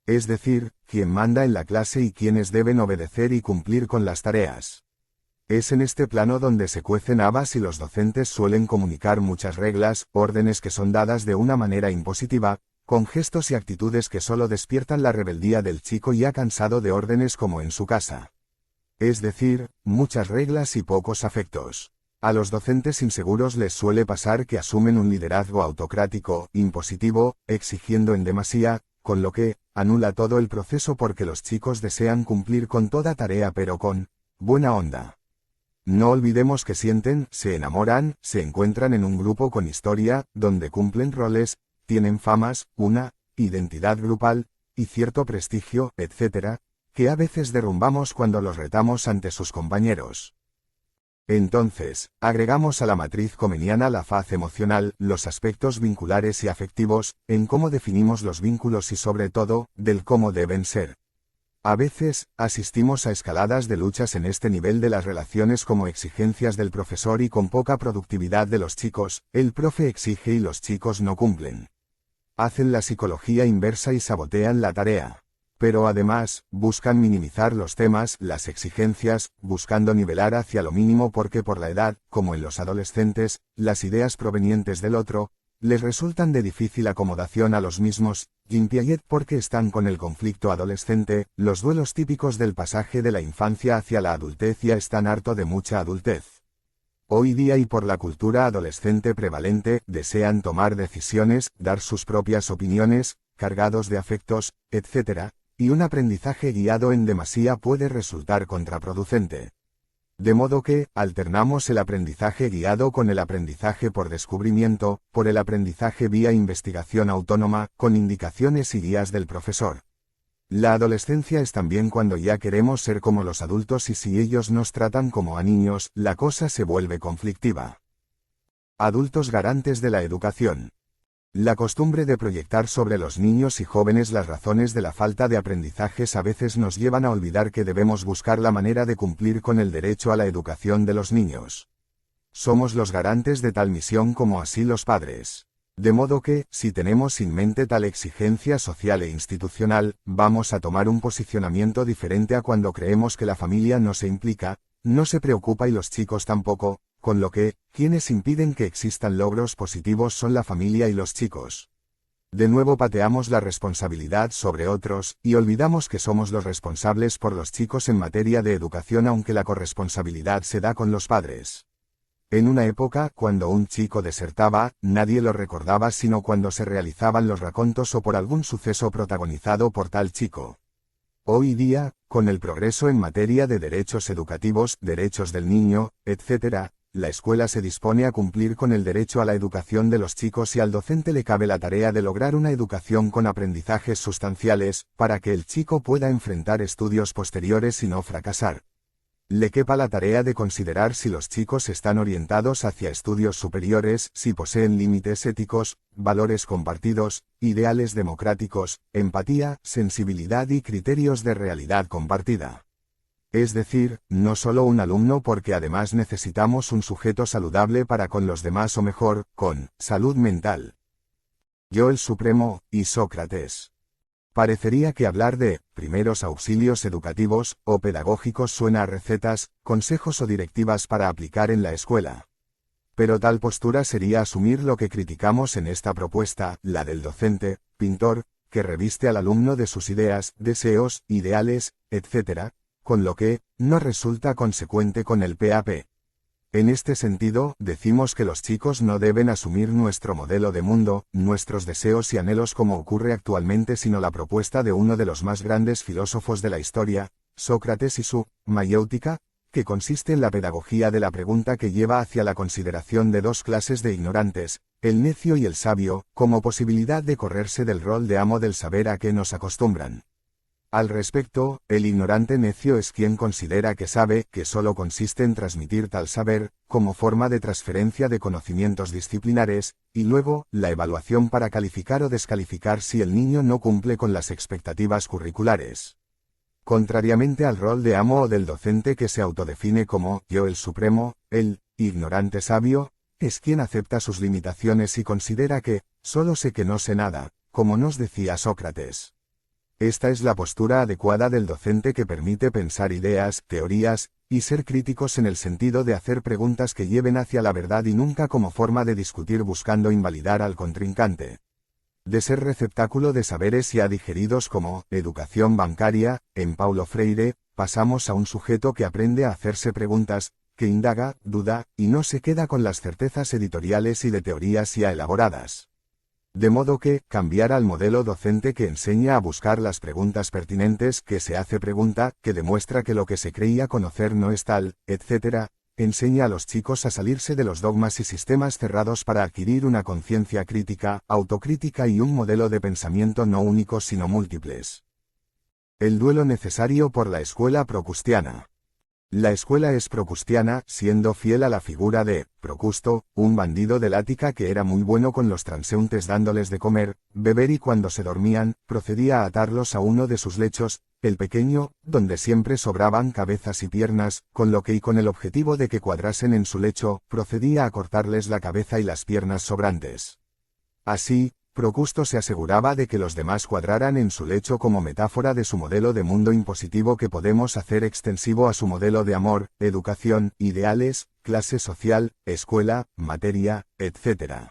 Es decir, quién manda en la clase y quiénes deben obedecer y cumplir con las tareas. Es en este plano donde se cuecen habas y los docentes suelen comunicar muchas reglas, órdenes que son dadas de una manera impositiva, con gestos y actitudes que solo despiertan la rebeldía del chico ya cansado de órdenes como en su casa. Es decir, muchas reglas y pocos afectos. A los docentes inseguros les suele pasar que asumen un liderazgo autocrático, impositivo, exigiendo en demasía, con lo que anula todo el proceso porque los chicos desean cumplir con toda tarea pero con buena onda. No olvidemos que sienten, se enamoran, se encuentran en un grupo con historia, donde cumplen roles, tienen famas, una identidad grupal, y cierto prestigio, etc., que a veces derrumbamos cuando los retamos ante sus compañeros. Entonces, agregamos a la matriz comeniana la faz emocional, los aspectos vinculares y afectivos, en cómo definimos los vínculos y sobre todo, del cómo deben ser. A veces, asistimos a escaladas de luchas en este nivel de las relaciones como exigencias del profesor y con poca productividad de los chicos, el profe exige y los chicos no cumplen. Hacen la psicología inversa y sabotean la tarea. Pero además, buscan minimizar los temas, las exigencias, buscando nivelar hacia lo mínimo porque por la edad, como en los adolescentes, las ideas provenientes del otro, les resultan de difícil acomodación a los mismos, Jean Piaget porque están con el conflicto adolescente, los duelos típicos del pasaje de la infancia hacia la adultez ya están harto de mucha adultez. Hoy día y por la cultura adolescente prevalente, desean tomar decisiones, dar sus propias opiniones, cargados de afectos, etc., y un aprendizaje guiado en demasía puede resultar contraproducente. De modo que, alternamos el aprendizaje guiado con el aprendizaje por descubrimiento, por el aprendizaje vía investigación autónoma, con indicaciones y guías del profesor. La adolescencia es también cuando ya queremos ser como los adultos y si ellos nos tratan como a niños, la cosa se vuelve conflictiva. Adultos garantes de la educación. La costumbre de proyectar sobre los niños y jóvenes las razones de la falta de aprendizajes a veces nos llevan a olvidar que debemos buscar la manera de cumplir con el derecho a la educación de los niños. Somos los garantes de tal misión como así los padres. De modo que, si tenemos en mente tal exigencia social e institucional, vamos a tomar un posicionamiento diferente a cuando creemos que la familia no se implica, no se preocupa y los chicos tampoco, con lo que, quienes impiden que existan logros positivos son la familia y los chicos. De nuevo pateamos la responsabilidad sobre otros, y olvidamos que somos los responsables por los chicos en materia de educación aunque la corresponsabilidad se da con los padres. En una época, cuando un chico desertaba, nadie lo recordaba sino cuando se realizaban los racontos o por algún suceso protagonizado por tal chico. Hoy día, con el progreso en materia de derechos educativos, derechos del niño, etc., la escuela se dispone a cumplir con el derecho a la educación de los chicos y al docente le cabe la tarea de lograr una educación con aprendizajes sustanciales, para que el chico pueda enfrentar estudios posteriores y no fracasar. Le quepa la tarea de considerar si los chicos están orientados hacia estudios superiores, si poseen límites éticos, valores compartidos, ideales democráticos, empatía, sensibilidad y criterios de realidad compartida. Es decir, no solo un alumno porque además necesitamos un sujeto saludable para con los demás o mejor, con salud mental. Yo el Supremo, y Sócrates. Parecería que hablar de primeros auxilios educativos o pedagógicos suena a recetas, consejos o directivas para aplicar en la escuela. Pero tal postura sería asumir lo que criticamos en esta propuesta, la del docente, pintor, que reviste al alumno de sus ideas, deseos, ideales, etc., con lo que no resulta consecuente con el PAP. En este sentido, decimos que los chicos no deben asumir nuestro modelo de mundo, nuestros deseos y anhelos como ocurre actualmente, sino la propuesta de uno de los más grandes filósofos de la historia, Sócrates y su mayéutica, que consiste en la pedagogía de la pregunta que lleva hacia la consideración de dos clases de ignorantes, el necio y el sabio, como posibilidad de correrse del rol de amo del saber a que nos acostumbran. Al respecto, el ignorante necio es quien considera que sabe, que solo consiste en transmitir tal saber, como forma de transferencia de conocimientos disciplinares, y luego, la evaluación para calificar o descalificar si el niño no cumple con las expectativas curriculares. Contrariamente al rol de amo o del docente que se autodefine como yo el supremo, el ignorante sabio es quien acepta sus limitaciones y considera que solo sé que no sé nada, como nos decía Sócrates. Esta es la postura adecuada del docente que permite pensar ideas, teorías, y ser críticos en el sentido de hacer preguntas que lleven hacia la verdad y nunca como forma de discutir buscando invalidar al contrincante. De ser receptáculo de saberes ya digeridos como educación bancaria, en Paulo Freire, pasamos a un sujeto que aprende a hacerse preguntas, que indaga, duda, y no se queda con las certezas editoriales y de teorías ya elaboradas. De modo que, cambiar al modelo docente que enseña a buscar las preguntas pertinentes, que se hace pregunta, que demuestra que lo que se creía conocer no es tal, etc., enseña a los chicos a salirse de los dogmas y sistemas cerrados para adquirir una conciencia crítica, autocrítica y un modelo de pensamiento no único sino múltiples. El duelo necesario por la escuela procustiana. La escuela es procustiana, siendo fiel a la figura de Procusto, un bandido del Ática que era muy bueno con los transeúntes dándoles de comer, beber y cuando se dormían, procedía a atarlos a uno de sus lechos, el pequeño, donde siempre sobraban cabezas y piernas, con lo que y con el objetivo de que cuadrasen en su lecho, procedía a cortarles la cabeza y las piernas sobrantes. Así, Procusto se aseguraba de que los demás cuadraran en su lecho como metáfora de su modelo de mundo impositivo que podemos hacer extensivo a su modelo de amor, educación, ideales, clase social, escuela, materia, etc.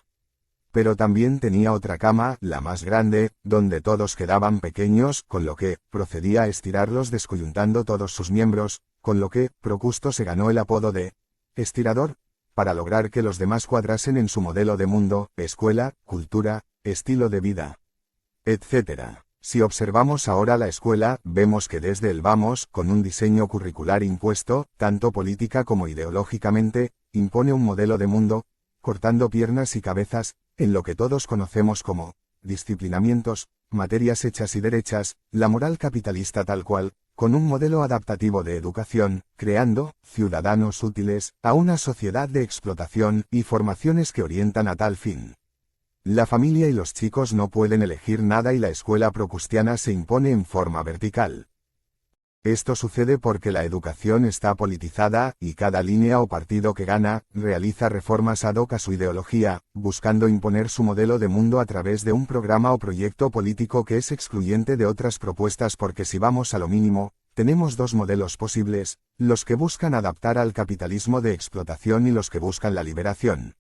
Pero también tenía otra cama, la más grande, donde todos quedaban pequeños, con lo que procedía a estirarlos descoyuntando todos sus miembros, con lo que Procusto se ganó el apodo de estirador, para lograr que los demás cuadrasen en su modelo de mundo, escuela, cultura, estilo de vida, etc. Si observamos ahora la escuela, vemos que desde el vamos, con un diseño curricular impuesto, tanto política como ideológicamente, impone un modelo de mundo, cortando piernas y cabezas, en lo que todos conocemos como disciplinamientos, materias hechas y derechas, la moral capitalista tal cual, con un modelo adaptativo de educación, creando ciudadanos útiles a una sociedad de explotación y formaciones que orientan a tal fin. La familia y los chicos no pueden elegir nada y la escuela procustiana se impone en forma vertical. Esto sucede porque la educación está politizada, y cada línea o partido que gana, realiza reformas ad hoc a su ideología, buscando imponer su modelo de mundo a través de un programa o proyecto político que es excluyente de otras propuestas porque si vamos a lo mínimo, tenemos dos modelos posibles, los que buscan adaptar al capitalismo de explotación y los que buscan la liberación.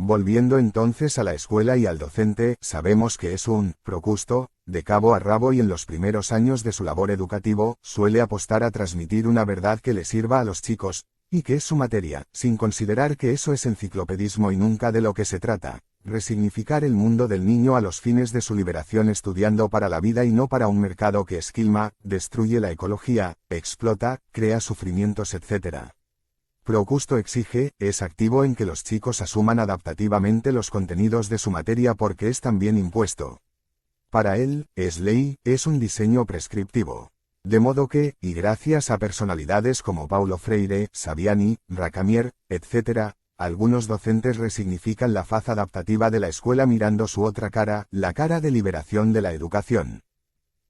Volviendo entonces a la escuela y al docente, sabemos que es un Procusto, de cabo a rabo y en los primeros años de su labor educativo, suele apostar a transmitir una verdad que le sirva a los chicos, y que es su materia, sin considerar que eso es enciclopedismo y nunca de lo que se trata, resignificar el mundo del niño a los fines de su liberación estudiando para la vida y no para un mercado que esquilma, destruye la ecología, explota, crea sufrimientos etc. Procusto exige, es activo en que los chicos asuman adaptativamente los contenidos de su materia porque es también impuesto. Para él, es ley, es un diseño prescriptivo. De modo que, y gracias a personalidades como Paulo Freire, Saviani, Racamier, etc., algunos docentes resignifican la faz adaptativa de la escuela mirando su otra cara, la cara de liberación de la educación.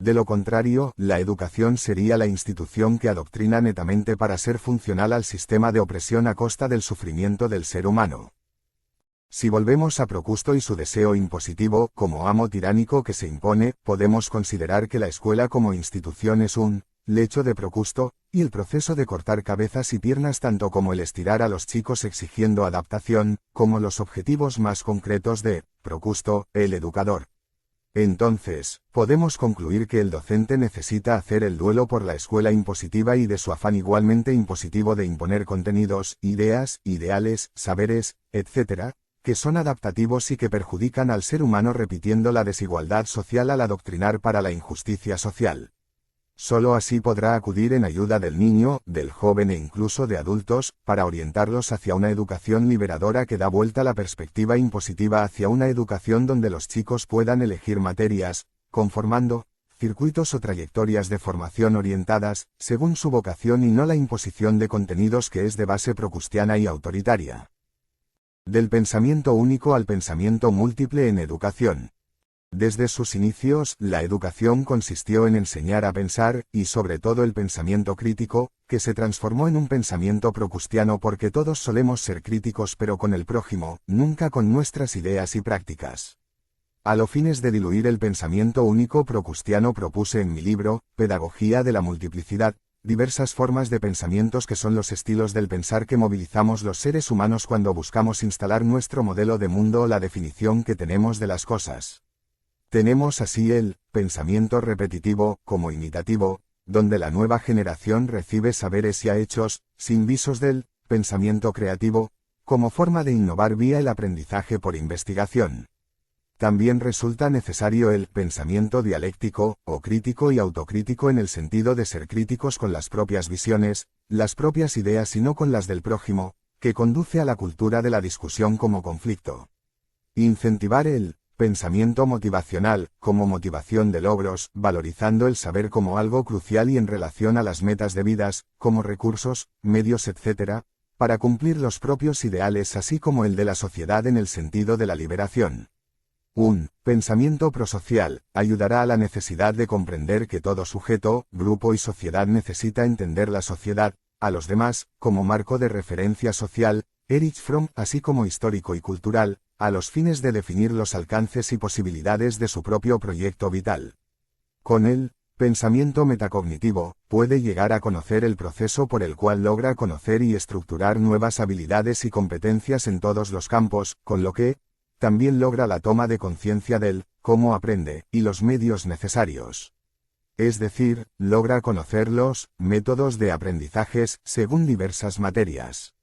De lo contrario, la educación sería la institución que adoctrina netamente para ser funcional al sistema de opresión a costa del sufrimiento del ser humano. Si volvemos a Procusto y su deseo impositivo, como amo tiránico que se impone, podemos considerar que la escuela como institución es un lecho de Procusto, y el proceso de cortar cabezas y piernas tanto como el estirar a los chicos exigiendo adaptación, como los objetivos más concretos de Procusto, el educador. Entonces, podemos concluir que el docente necesita hacer el duelo por la escuela impositiva y de su afán igualmente impositivo de imponer contenidos, ideas, ideales, saberes, etc., que son adaptativos y que perjudican al ser humano repitiendo la desigualdad social al adoctrinar para la injusticia social. Solo así podrá acudir en ayuda del niño, del joven e incluso de adultos, para orientarlos hacia una educación liberadora que da vuelta la perspectiva impositiva hacia una educación donde los chicos puedan elegir materias, conformando circuitos o trayectorias de formación orientadas, según su vocación y no la imposición de contenidos que es de base procustiana y autoritaria. Del pensamiento único al pensamiento múltiple en educación. Desde sus inicios, la educación consistió en enseñar a pensar, y sobre todo el pensamiento crítico, que se transformó en un pensamiento procustiano porque todos solemos ser críticos pero con el prójimo, nunca con nuestras ideas y prácticas. A los fines de diluir el pensamiento único procustiano propuse en mi libro, Pedagogía de la Multiplicidad, diversas formas de pensamientos que son los estilos del pensar que movilizamos los seres humanos cuando buscamos instalar nuestro modelo de mundo o la definición que tenemos de las cosas. Tenemos así el pensamiento repetitivo, como imitativo, donde la nueva generación recibe saberes ya hechos, sin visos del pensamiento creativo, como forma de innovar vía el aprendizaje por investigación. También resulta necesario el pensamiento dialéctico, o crítico y autocrítico en el sentido de ser críticos con las propias visiones, las propias ideas y no con las del prójimo, que conduce a la cultura de la discusión como conflicto. Incentivar el pensamiento motivacional, como motivación de logros, valorizando el saber como algo crucial y en relación a las metas debidas, como recursos, medios etc., para cumplir los propios ideales así como el de la sociedad en el sentido de la liberación. Un pensamiento prosocial ayudará a la necesidad de comprender que todo sujeto, grupo y sociedad necesita entender la sociedad, a los demás, como marco de referencia social, Erich Fromm, así como histórico y cultural, a los fines de definir los alcances y posibilidades de su propio proyecto vital. Con el pensamiento metacognitivo, puede llegar a conocer el proceso por el cual logra conocer y estructurar nuevas habilidades y competencias en todos los campos, con lo que también logra la toma de conciencia del cómo aprende y los medios necesarios. Es decir, logra conocer los métodos de aprendizajes según diversas materias.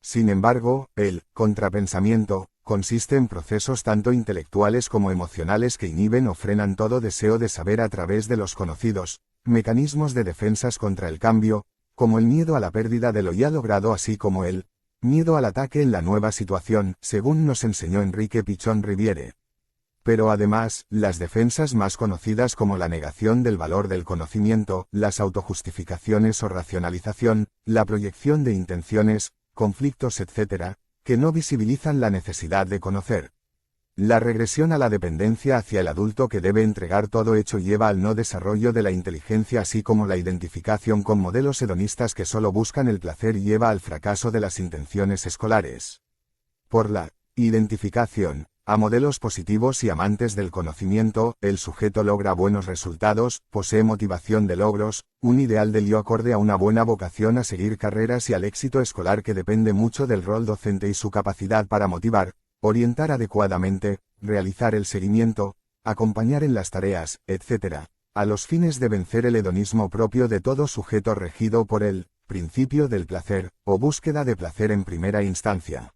Sin embargo, el contrapensamiento consiste en procesos tanto intelectuales como emocionales que inhiben o frenan todo deseo de saber a través de los conocidos mecanismos de defensas contra el cambio, como el miedo a la pérdida de lo ya logrado así como el miedo al ataque en la nueva situación, según nos enseñó Enrique Pichon Riviere. Pero además, las defensas más conocidas como la negación del valor del conocimiento, las autojustificaciones o racionalización, la proyección de intenciones, conflictos etc., que no visibilizan la necesidad de conocer. La regresión a la dependencia hacia el adulto que debe entregar todo hecho lleva al no desarrollo de la inteligencia así como la identificación con modelos hedonistas que solo buscan el placer lleva al fracaso de las intenciones escolares. Por la identificación a modelos positivos y amantes del conocimiento, el sujeto logra buenos resultados, posee motivación de logros, un ideal del yo acorde a una buena vocación a seguir carreras y al éxito escolar que depende mucho del rol docente y su capacidad para motivar, orientar adecuadamente, realizar el seguimiento, acompañar en las tareas, etc., a los fines de vencer el hedonismo propio de todo sujeto regido por el principio del placer, o búsqueda de placer en primera instancia.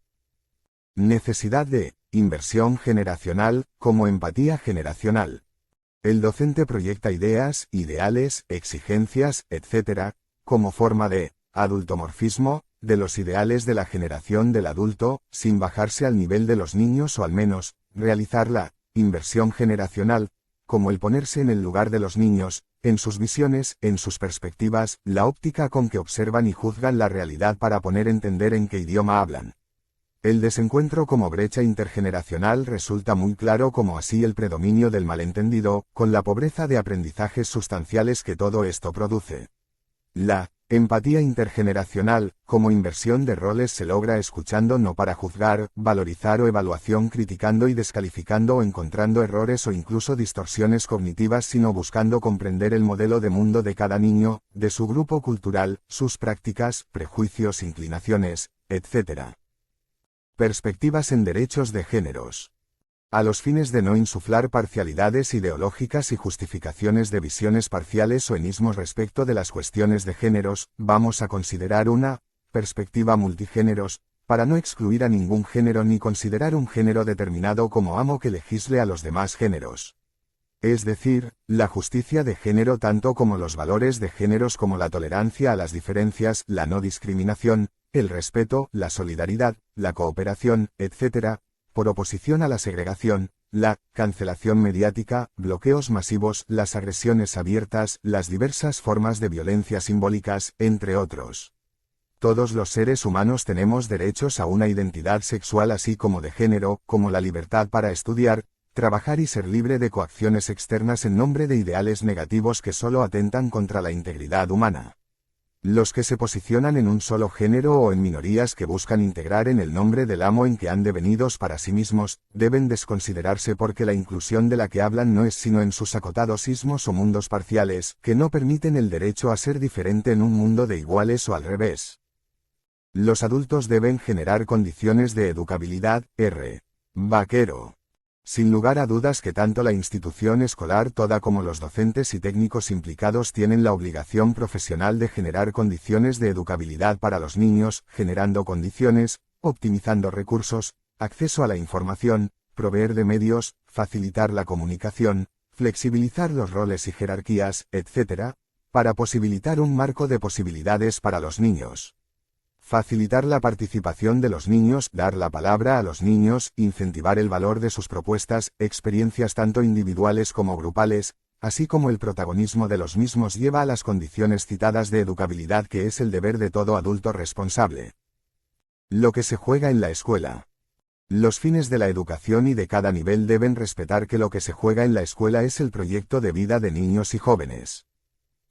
Necesidad de inversión generacional, como empatía generacional. El docente proyecta ideas, ideales, exigencias, etc., como forma de adultomorfismo, de los ideales de la generación del adulto, sin bajarse al nivel de los niños o al menos, realizar la inversión generacional, como el ponerse en el lugar de los niños, en sus visiones, en sus perspectivas, la óptica con que observan y juzgan la realidad para poder entender en qué idioma hablan. El desencuentro como brecha intergeneracional resulta muy claro como así el predominio del malentendido, con la pobreza de aprendizajes sustanciales que todo esto produce. La Empatía intergeneracional, como inversión de roles se logra escuchando no para juzgar, valorizar o evaluación criticando y descalificando o encontrando errores o incluso distorsiones cognitivas sino buscando comprender el modelo de mundo de cada niño, de su grupo cultural, sus prácticas, prejuicios, inclinaciones, etc. Perspectivas en derechos de géneros. A los fines de no insuflar parcialidades ideológicas y justificaciones de visiones parciales o enismos respecto de las cuestiones de géneros, vamos a considerar una perspectiva multigéneros, para no excluir a ningún género ni considerar un género determinado como amo que legisle a los demás géneros. Es decir, la justicia de género tanto como los valores de géneros como la tolerancia a las diferencias, la no discriminación, el respeto, la solidaridad, la cooperación, etc., por oposición a la segregación, la cancelación mediática, bloqueos masivos, las agresiones abiertas, las diversas formas de violencia simbólicas, entre otros. Todos los seres humanos tenemos derechos a una identidad sexual así como de género, como la libertad para estudiar, trabajar y ser libre de coacciones externas en nombre de ideales negativos que solo atentan contra la integridad humana. Los que se posicionan en un solo género o en minorías que buscan integrar en el nombre del amo en que han devenidos para sí mismos, deben desconsiderarse porque la inclusión de la que hablan no es sino en sus acotados ismos o mundos parciales, que no permiten el derecho a ser diferente en un mundo de iguales o al revés. Los adultos deben generar condiciones de educabilidad, Vaquero. Sin lugar a dudas que tanto la institución escolar toda como los docentes y técnicos implicados tienen la obligación profesional de generar condiciones de educabilidad para los niños, generando condiciones, optimizando recursos, acceso a la información, proveer de medios, facilitar la comunicación, flexibilizar los roles y jerarquías, etc., para posibilitar un marco de posibilidades para los niños. Facilitar la participación de los niños, dar la palabra a los niños, incentivar el valor de sus propuestas, experiencias tanto individuales como grupales, así como el protagonismo de los mismos lleva a las condiciones citadas de educabilidad que es el deber de todo adulto responsable. Lo que se juega en la escuela. Los fines de la educación y de cada nivel deben respetar que lo que se juega en la escuela es el proyecto de vida de niños y jóvenes.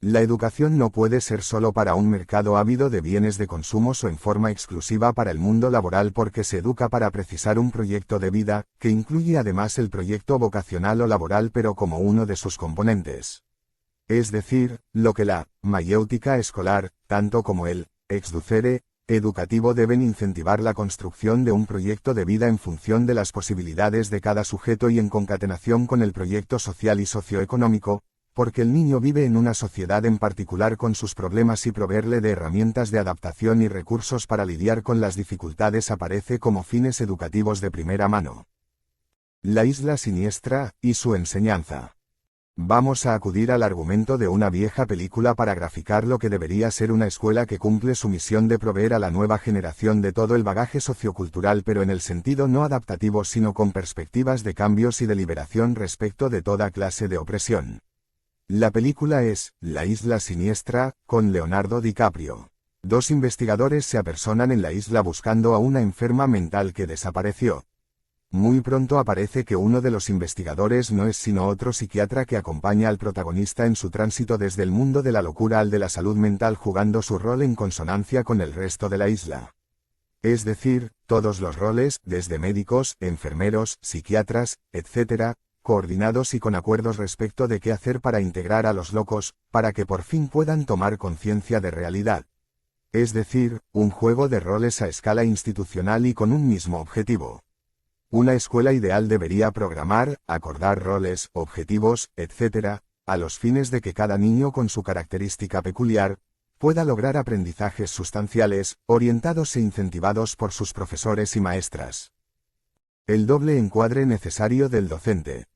La educación no puede ser solo para un mercado ávido de bienes de consumo o en forma exclusiva para el mundo laboral porque se educa para precisar un proyecto de vida, que incluye además el proyecto vocacional o laboral pero como uno de sus componentes. Es decir, lo que la mayéutica escolar, tanto como el exducere educativo deben incentivar la construcción de un proyecto de vida en función de las posibilidades de cada sujeto y en concatenación con el proyecto social y socioeconómico, porque el niño vive en una sociedad en particular con sus problemas y proveerle de herramientas de adaptación y recursos para lidiar con las dificultades aparece como fines educativos de primera mano. La isla siniestra, y su enseñanza. Vamos a acudir al argumento de una vieja película para graficar lo que debería ser una escuela que cumple su misión de proveer a la nueva generación de todo el bagaje sociocultural pero en el sentido no adaptativo sino con perspectivas de cambios y de liberación respecto de toda clase de opresión. La película es La isla siniestra, con Leonardo DiCaprio. Dos investigadores se apersonan en la isla buscando a una enferma mental que desapareció. Muy pronto aparece que uno de los investigadores no es sino otro psiquiatra que acompaña al protagonista en su tránsito desde el mundo de la locura al de la salud mental jugando su rol en consonancia con el resto de la isla. Es decir, todos los roles, desde médicos, enfermeros, psiquiatras, etc., coordinados y con acuerdos respecto de qué hacer para integrar a los locos, para que por fin puedan tomar conciencia de realidad. Es decir, un juego de roles a escala institucional y con un mismo objetivo. Una escuela ideal debería programar, acordar roles, objetivos, etc., a los fines de que cada niño con su característica peculiar, pueda lograr aprendizajes sustanciales, orientados e incentivados por sus profesores y maestras. El doble encuadre necesario del docente.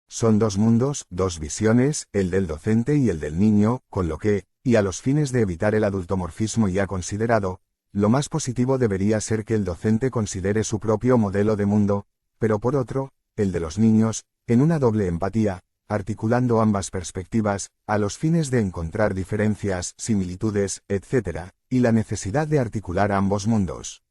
Son dos mundos, dos visiones, el del docente y el del niño, con lo que, y a los fines de evitar el adultomorfismo ya considerado, lo más positivo debería ser que el docente considere su propio modelo de mundo, pero por otro, el de los niños, en una doble empatía, articulando ambas perspectivas, a los fines de encontrar diferencias, similitudes, etc., y la necesidad de articular ambos mundos.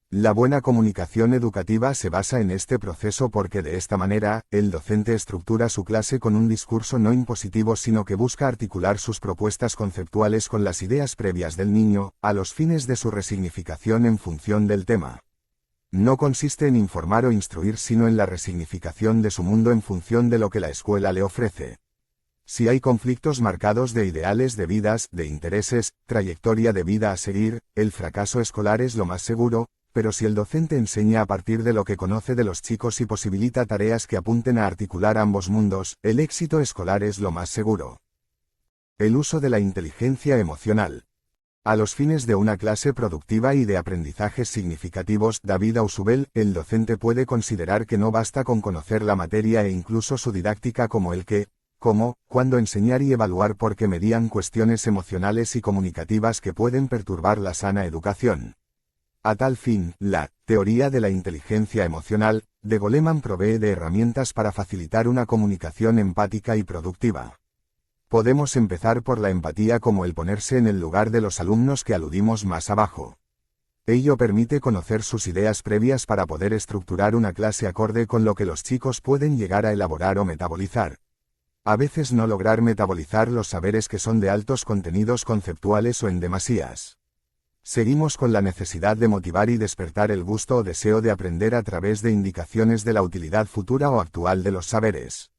La buena comunicación educativa se basa en este proceso porque de esta manera, el docente estructura su clase con un discurso no impositivo sino que busca articular sus propuestas conceptuales con las ideas previas del niño, a los fines de su resignificación en función del tema. No consiste en informar o instruir sino en la resignificación de su mundo en función de lo que la escuela le ofrece. Si hay conflictos marcados de ideales de vidas, de intereses, trayectoria de vida a seguir, el fracaso escolar es lo más seguro, pero si el docente enseña a partir de lo que conoce de los chicos y posibilita tareas que apunten a articular ambos mundos, el éxito escolar es lo más seguro. El uso de la inteligencia emocional. A los fines de una clase productiva y de aprendizajes significativos, David Ausubel, el docente puede considerar que no basta con conocer la materia e incluso su didáctica como el qué, cómo, cuándo enseñar y evaluar porque medían cuestiones emocionales y comunicativas que pueden perturbar la sana educación. A tal fin, la teoría de la inteligencia emocional de Goleman provee de herramientas para facilitar una comunicación empática y productiva. Podemos empezar por la empatía como el ponerse en el lugar de los alumnos que aludimos más abajo. Ello permite conocer sus ideas previas para poder estructurar una clase acorde con lo que los chicos pueden llegar a elaborar o metabolizar. A veces no lograr metabolizar los saberes que son de altos contenidos conceptuales o en demasías. Seguimos con la necesidad de motivar y despertar el gusto o deseo de aprender a través de indicaciones de la utilidad futura o actual de los saberes.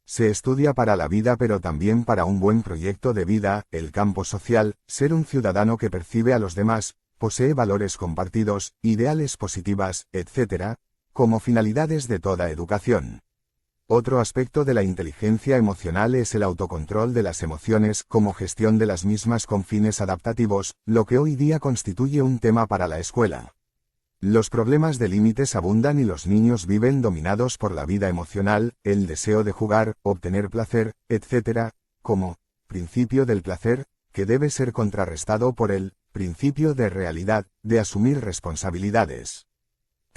Se estudia para la vida pero también para un buen proyecto de vida, el campo social, ser un ciudadano que percibe a los demás, posee valores compartidos, ideales positivas, etc., como finalidades de toda educación. Otro aspecto de la inteligencia emocional es el autocontrol de las emociones como gestión de las mismas con fines adaptativos, lo que hoy día constituye un tema para la escuela. Los problemas de límites abundan y los niños viven dominados por la vida emocional, el deseo de jugar, obtener placer, etc., como principio del placer, que debe ser contrarrestado por el principio de realidad, de asumir responsabilidades.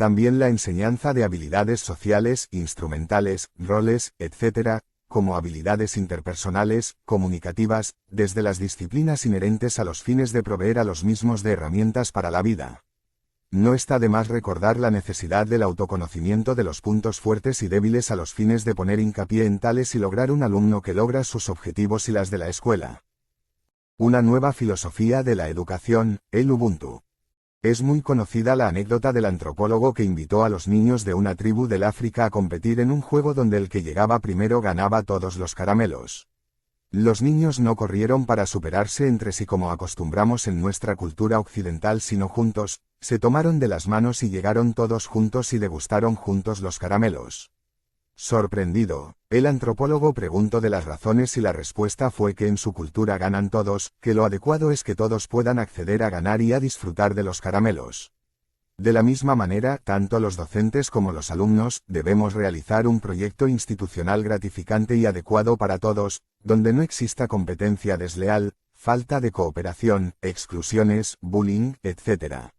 También la enseñanza de habilidades sociales, instrumentales, roles, etc., como habilidades interpersonales, comunicativas, desde las disciplinas inherentes a los fines de proveer a los mismos de herramientas para la vida. No está de más recordar la necesidad del autoconocimiento de los puntos fuertes y débiles a los fines de poner hincapié en tales y lograr un alumno que logra sus objetivos y las de la escuela. Una nueva filosofía de la educación, el Ubuntu. Es muy conocida la anécdota del antropólogo que invitó a los niños de una tribu del África a competir en un juego donde el que llegaba primero ganaba todos los caramelos. Los niños no corrieron para superarse entre sí como acostumbramos en nuestra cultura occidental sino juntos, se tomaron de las manos y llegaron todos juntos y degustaron juntos los caramelos. Sorprendido, el antropólogo preguntó de las razones y la respuesta fue que en su cultura ganan todos, que lo adecuado es que todos puedan acceder a ganar y a disfrutar de los caramelos. De la misma manera, tanto los docentes como los alumnos, debemos realizar un proyecto institucional gratificante y adecuado para todos, donde no exista competencia desleal, falta de cooperación, exclusiones, bullying, etc.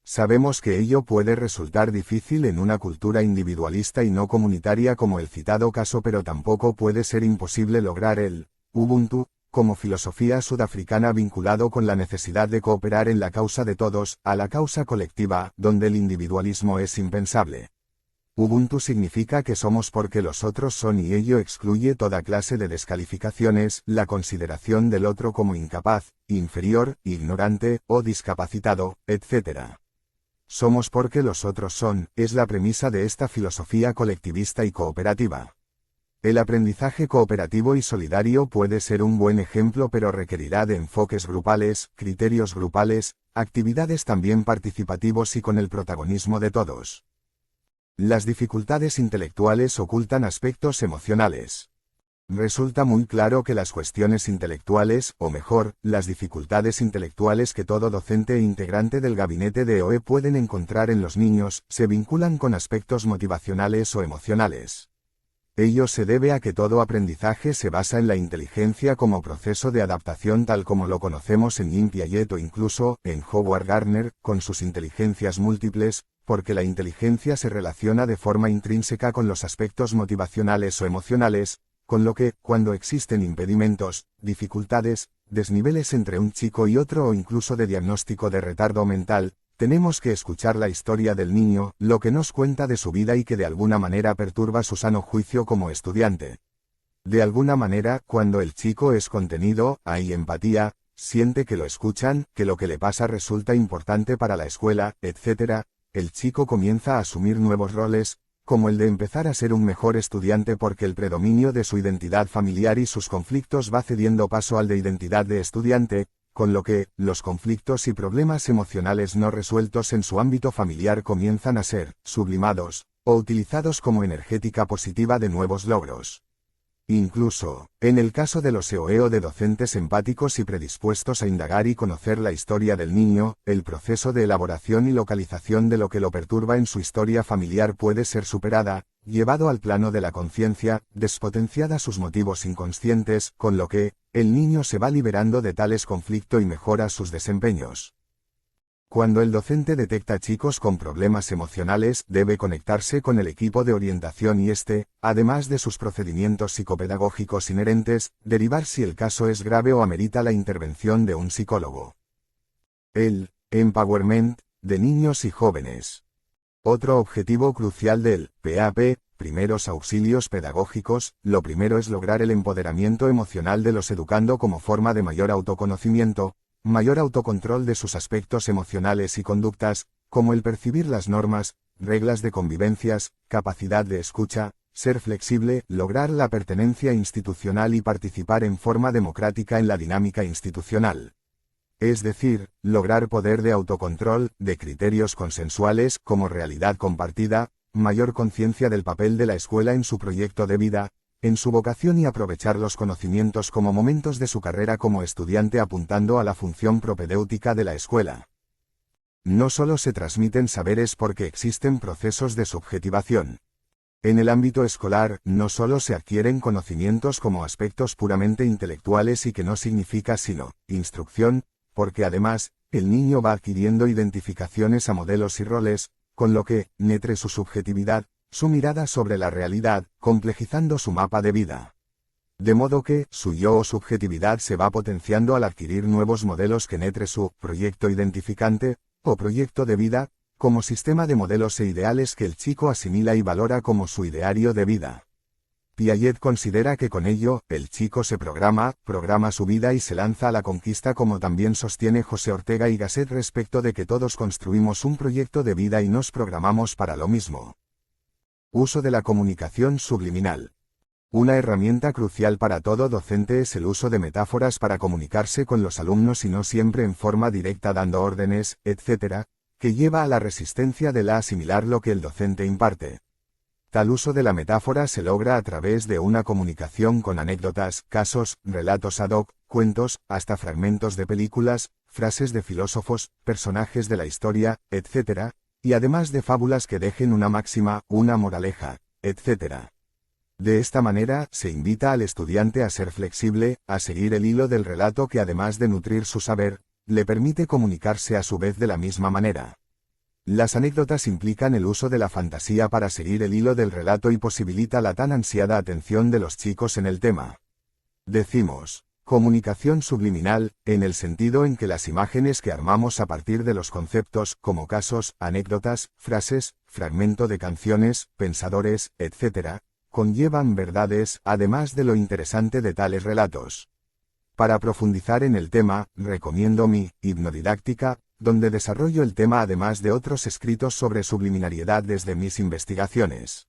Sabemos que ello puede resultar difícil en una cultura individualista y no comunitaria como el citado caso, pero tampoco puede ser imposible lograr el Ubuntu, como filosofía sudafricana vinculado con la necesidad de cooperar en la causa de todos, a la causa colectiva, donde el individualismo es impensable. Ubuntu significa que somos porque los otros son y ello excluye toda clase de descalificaciones, la consideración del otro como incapaz, inferior, ignorante, o discapacitado, etc. Somos porque los otros son, es la premisa de esta filosofía colectivista y cooperativa. El aprendizaje cooperativo y solidario puede ser un buen ejemplo pero requerirá de enfoques grupales, criterios grupales, actividades también participativos y con el protagonismo de todos. Las dificultades intelectuales ocultan aspectos emocionales. Resulta muy claro que las cuestiones intelectuales, o mejor, las dificultades intelectuales que todo docente e integrante del gabinete de OE pueden encontrar en los niños, se vinculan con aspectos motivacionales o emocionales. Ello se debe a que todo aprendizaje se basa en la inteligencia como proceso de adaptación tal como lo conocemos en Jean Piaget o incluso, en Howard Gardner, con sus inteligencias múltiples, porque la inteligencia se relaciona de forma intrínseca con los aspectos motivacionales o emocionales, con lo que, cuando existen impedimentos, dificultades, desniveles entre un chico y otro o incluso de diagnóstico de retardo mental, tenemos que escuchar la historia del niño, lo que nos cuenta de su vida y que de alguna manera perturba su sano juicio como estudiante. De alguna manera, cuando el chico es contenido, hay empatía, siente que lo escuchan, que lo que le pasa resulta importante para la escuela, etc., el chico comienza a asumir nuevos roles, como el de empezar a ser un mejor estudiante porque el predominio de su identidad familiar y sus conflictos va cediendo paso al de identidad de estudiante, con lo que, los conflictos y problemas emocionales no resueltos en su ámbito familiar comienzan a ser sublimados, o utilizados como energética positiva de nuevos logros. Incluso, en el caso de los EOE o de docentes empáticos y predispuestos a indagar y conocer la historia del niño, el proceso de elaboración y localización de lo que lo perturba en su historia familiar puede ser superada, llevado al plano de la conciencia, despotenciada sus motivos inconscientes, con lo que, el niño se va liberando de tales conflictos y mejora sus desempeños. Cuando el docente detecta chicos con problemas emocionales, debe conectarse con el equipo de orientación y además de sus procedimientos psicopedagógicos inherentes, derivar si el caso es grave o amerita la intervención de un psicólogo. El empowerment de niños y jóvenes. Otro objetivo crucial del PAP, primeros auxilios pedagógicos, lo primero es lograr el empoderamiento emocional de los educando como forma de mayor autoconocimiento, mayor autocontrol de sus aspectos emocionales y conductas, como el percibir las normas, reglas de convivencias, capacidad de escucha, ser flexible, lograr la pertenencia institucional y participar en forma democrática en la dinámica institucional. Es decir, lograr poder de autocontrol, de criterios consensuales como realidad compartida, mayor conciencia del papel de la escuela en su proyecto de vida, en su vocación y aprovechar los conocimientos como momentos de su carrera como estudiante apuntando a la función propedéutica de la escuela. No solo se transmiten saberes porque existen procesos de subjetivación. En el ámbito escolar, no solo se adquieren conocimientos como aspectos puramente intelectuales y que no significa sino instrucción, porque además, el niño va adquiriendo identificaciones a modelos y roles, con lo que, nutre su subjetividad, su mirada sobre la realidad, complejizando su mapa de vida. De modo que, su yo o subjetividad se va potenciando al adquirir nuevos modelos que nutre su proyecto identificante, o proyecto de vida, como sistema de modelos e ideales que el chico asimila y valora como su ideario de vida. Piaget considera que con ello, el chico se programa su vida y se lanza a la conquista como también sostiene José Ortega y Gasset respecto de que todos construimos un proyecto de vida y nos programamos para lo mismo. Uso de la comunicación subliminal. Una herramienta crucial para todo docente es el uso de metáforas para comunicarse con los alumnos y no siempre en forma directa dando órdenes, etc., que lleva a la resistencia de la asimilar lo que el docente imparte. Tal uso de la metáfora se logra a través de una comunicación con anécdotas, casos, relatos ad hoc, cuentos, hasta fragmentos de películas, frases de filósofos, personajes de la historia, etc., y además de fábulas que dejen una máxima, una moraleja, etc. De esta manera, se invita al estudiante a ser flexible, a seguir el hilo del relato que además de nutrir su saber, le permite comunicarse a su vez de la misma manera. Las anécdotas implican el uso de la fantasía para seguir el hilo del relato y posibilita la tan ansiada atención de los chicos en el tema. Decimos, comunicación subliminal, en el sentido en que las imágenes que armamos a partir de los conceptos, como casos, anécdotas, frases, fragmento de canciones, pensadores, etc., conllevan verdades, además de lo interesante de tales relatos. Para profundizar en el tema, recomiendo mi Hipnodidáctica, donde desarrollo el tema además de otros escritos sobre subliminariedad desde mis investigaciones.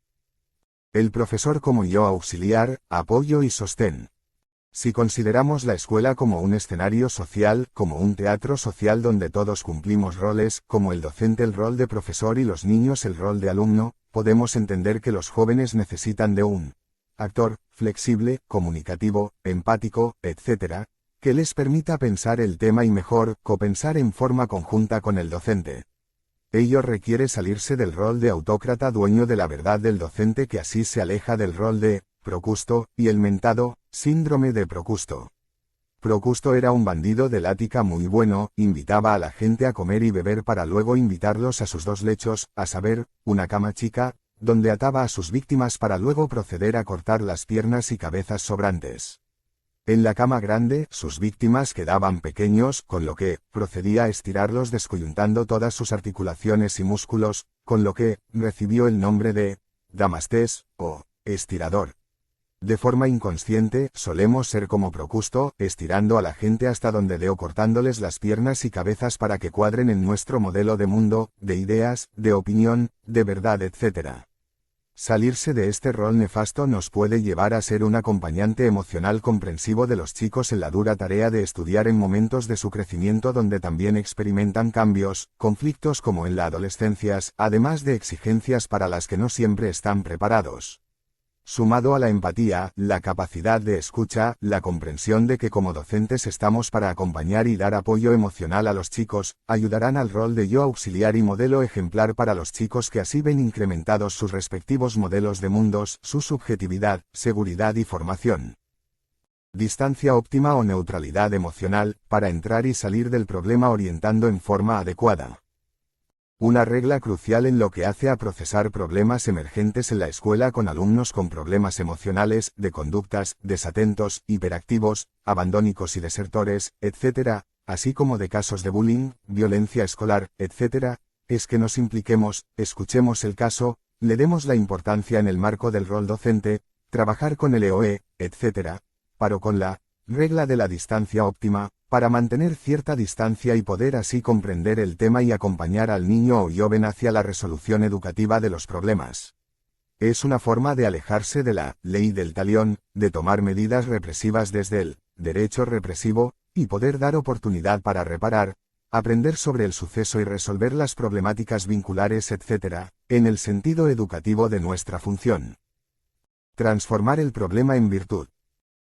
El profesor como yo auxiliar, apoyo y sostén. Si consideramos la escuela como un escenario social, como un teatro social donde todos cumplimos roles, como el docente el rol de profesor y los niños el rol de alumno, podemos entender que los jóvenes necesitan de un actor flexible, comunicativo, empático, etc., que les permita pensar el tema y mejor, copensar en forma conjunta con el docente. Ello requiere salirse del rol de autócrata dueño de la verdad del docente que así se aleja del rol de Procusto, y el mentado síndrome de Procusto. Procusto era un bandido del Ática muy bueno, invitaba a la gente a comer y beber para luego invitarlos a sus dos lechos, a saber, una cama chica, donde ataba a sus víctimas para luego proceder a cortar las piernas y cabezas sobrantes. En la cama grande, sus víctimas quedaban pequeños, con lo que procedía a estirarlos descoyuntando todas sus articulaciones y músculos, con lo que recibió el nombre de damastés o estirador. De forma inconsciente, solemos ser como Procusto, estirando a la gente hasta donde dé o cortándoles las piernas y cabezas para que cuadren en nuestro modelo de mundo, de ideas, de opinión, de verdad, etc. Salirse de este rol nefasto nos puede llevar a ser un acompañante emocional comprensivo de los chicos en la dura tarea de estudiar en momentos de su crecimiento donde también experimentan cambios, conflictos como en la adolescencia, además de exigencias para las que no siempre están preparados. Sumado a la empatía, la capacidad de escucha, la comprensión de que como docentes estamos para acompañar y dar apoyo emocional a los chicos, ayudarán al rol de yo auxiliar y modelo ejemplar para los chicos que así ven incrementados sus respectivos modelos de mundos, su subjetividad, seguridad y formación. Distancia óptima o neutralidad emocional, para entrar y salir del problema orientando en forma adecuada. Una regla crucial en lo que hace a procesar problemas emergentes en la escuela con alumnos con problemas emocionales, de conductas, desatentos, hiperactivos, abandónicos y desertores, etc., así como de casos de bullying, violencia escolar, etc., es que nos impliquemos, escuchemos el caso, le demos la importancia en el marco del rol docente, trabajar con el EOE, etc., paro con la regla de la distancia óptima, para mantener cierta distancia y poder así comprender el tema y acompañar al niño o joven hacia la resolución educativa de los problemas. Es una forma de alejarse de la ley del talión, de tomar medidas represivas desde el derecho represivo, y poder dar oportunidad para reparar, aprender sobre el suceso y resolver las problemáticas vinculares, etc., en el sentido educativo de nuestra función. Transformar el problema en virtud.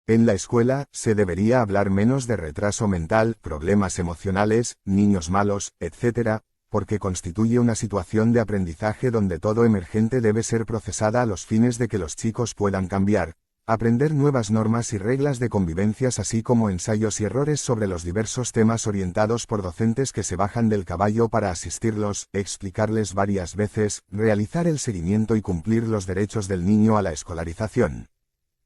En la escuela, se debería hablar menos de retraso mental, problemas emocionales, niños malos, etc., porque constituye una situación de aprendizaje donde todo emergente debe ser procesada a los fines de que los chicos puedan cambiar, aprender nuevas normas y reglas de convivencias así como ensayos y errores sobre los diversos temas orientados por docentes que se bajan del caballo para asistirlos, explicarles varias veces, realizar el seguimiento y cumplir los derechos del niño a la escolarización.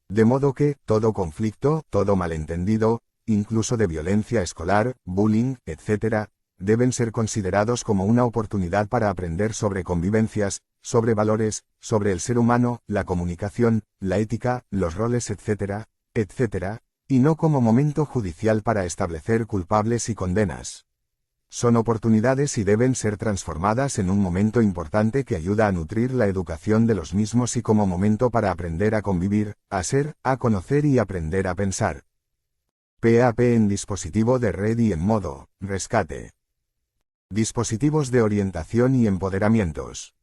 De modo que, todo conflicto, todo malentendido, incluso de violencia escolar, bullying, etc., deben ser considerados como una oportunidad para aprender sobre convivencias, sobre valores, sobre el ser humano, la comunicación, la ética, los roles, etc., etc., y no como momento judicial para establecer culpables y condenas. Son oportunidades y deben ser transformadas en un momento importante que ayuda a nutrir la educación de los mismos y como momento para aprender a convivir, a ser, a conocer y aprender a pensar. PAP en dispositivo de red y en modo rescate. Dispositivos de orientación y empoderamientos.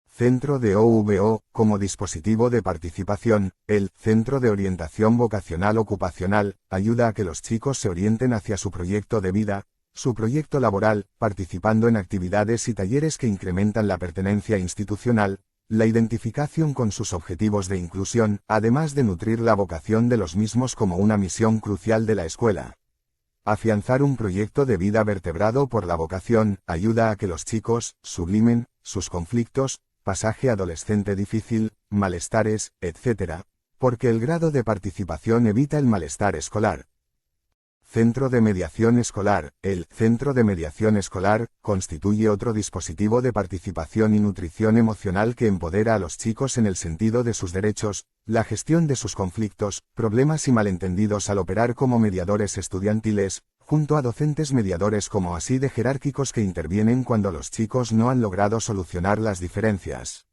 Centro de OVO, como dispositivo de participación, el Centro de Orientación Vocacional Ocupacional, ayuda a que los chicos se orienten hacia su proyecto de vida, su proyecto laboral, participando en actividades y talleres que incrementan la pertenencia institucional, la identificación con sus objetivos de inclusión, además de nutrir la vocación de los mismos como una misión crucial de la escuela. Afianzar un proyecto de vida vertebrado por la vocación, ayuda a que los chicos sublimen sus conflictos, pasaje adolescente difícil, malestares, etc., porque el grado de participación evita el malestar escolar. Centro de Mediación Escolar. El Centro de Mediación Escolar constituye otro dispositivo de participación y nutrición emocional que empodera a los chicos en el sentido de sus derechos, la gestión de sus conflictos, problemas y malentendidos al operar como mediadores estudiantiles, junto a docentes mediadores como así de jerárquicos que intervienen cuando los chicos no han logrado solucionar las diferencias.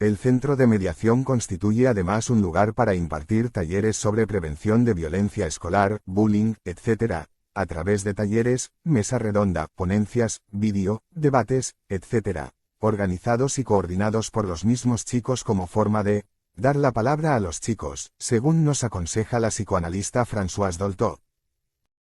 El centro de mediación constituye además un lugar para impartir talleres sobre prevención de violencia escolar, bullying, etc., a través de talleres, mesa redonda, ponencias, vídeo, debates, etc., organizados y coordinados por los mismos chicos como forma de dar la palabra a los chicos, según nos aconseja la psicoanalista Françoise Dolto.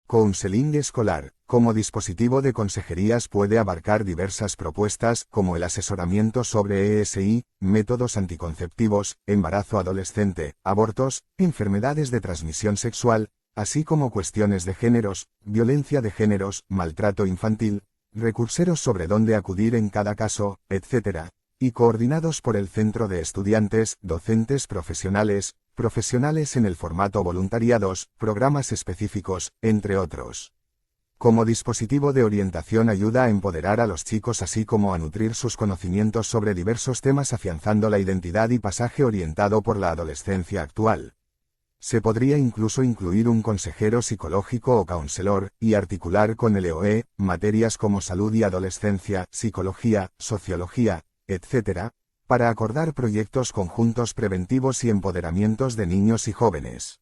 Counseling escolar, como dispositivo de consejerías puede abarcar diversas propuestas, como el asesoramiento sobre ESI, métodos anticonceptivos, embarazo adolescente, abortos, enfermedades de transmisión sexual, así como cuestiones de géneros, violencia de géneros, maltrato infantil, recurseros sobre dónde acudir en cada caso, etc., y coordinados por el Centro de Estudiantes, Docentes Profesionales, profesionales en el formato voluntariados, programas específicos, entre otros. Como dispositivo de orientación ayuda a empoderar a los chicos así como a nutrir sus conocimientos sobre diversos temas afianzando la identidad y pasaje orientado por la adolescencia actual. Se podría incluso incluir un consejero psicológico o counselor, y articular con el EOE, materias como salud y adolescencia, psicología, sociología, etc., para acordar proyectos conjuntos preventivos y empoderamientos de niños y jóvenes.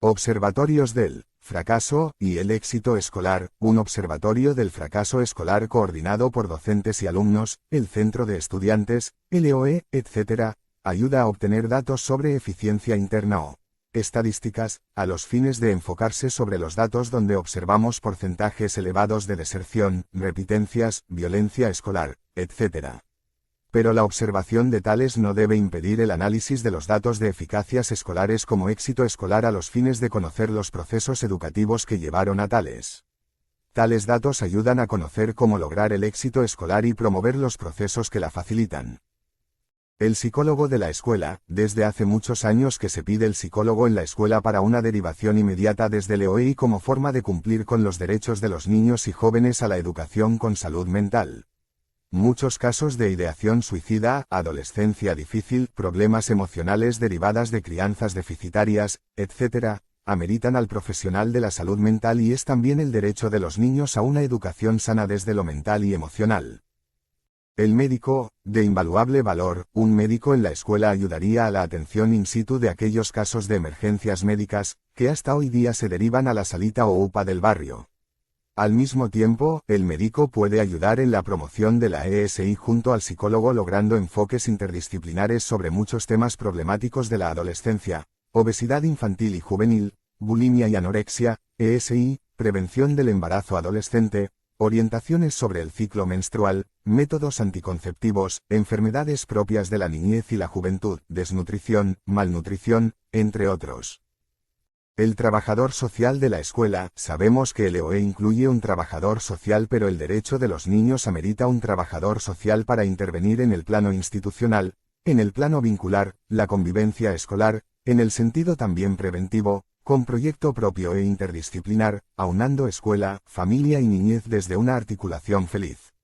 Observatorios del fracaso y el éxito escolar, un observatorio del fracaso escolar coordinado por docentes y alumnos, el centro de estudiantes, el EOE, etc., ayuda a obtener datos sobre eficiencia interna o estadísticas, a los fines de enfocarse sobre los datos donde observamos porcentajes elevados de deserción, repitencias, violencia escolar, etc. Pero la observación de tales no debe impedir el análisis de los datos de eficacias escolares como éxito escolar a los fines de conocer los procesos educativos que llevaron a tales. Tales datos ayudan a conocer cómo lograr el éxito escolar y promover los procesos que la facilitan. El psicólogo de la escuela, desde hace muchos años que se pide el psicólogo en la escuela para una derivación inmediata desde el EOE como forma de cumplir con los derechos de los niños y jóvenes a la educación con salud mental. Muchos casos de ideación suicida, adolescencia difícil, problemas emocionales derivadas de crianzas deficitarias, etc., ameritan al profesional de la salud mental y es también el derecho de los niños a una educación sana desde lo mental y emocional. El médico, de invaluable valor, un médico en la escuela ayudaría a la atención in situ de aquellos casos de emergencias médicas, que hasta hoy día se derivan a la salita o UPA del barrio. Al mismo tiempo, el médico puede ayudar en la promoción de la ESI junto al psicólogo logrando enfoques interdisciplinares sobre muchos temas problemáticos de la adolescencia, obesidad infantil y juvenil, bulimia y anorexia, ESI, prevención del embarazo adolescente, orientaciones sobre el ciclo menstrual, métodos anticonceptivos, enfermedades propias de la niñez y la juventud, desnutrición, malnutrición, entre otros. El trabajador social de la escuela, sabemos que el EOE incluye un trabajador social pero el derecho de los niños amerita un trabajador social para intervenir en el plano institucional, en el plano vincular, la convivencia escolar, en el sentido también preventivo, con proyecto propio e interdisciplinar, aunando escuela, familia y niñez desde una articulación feliz.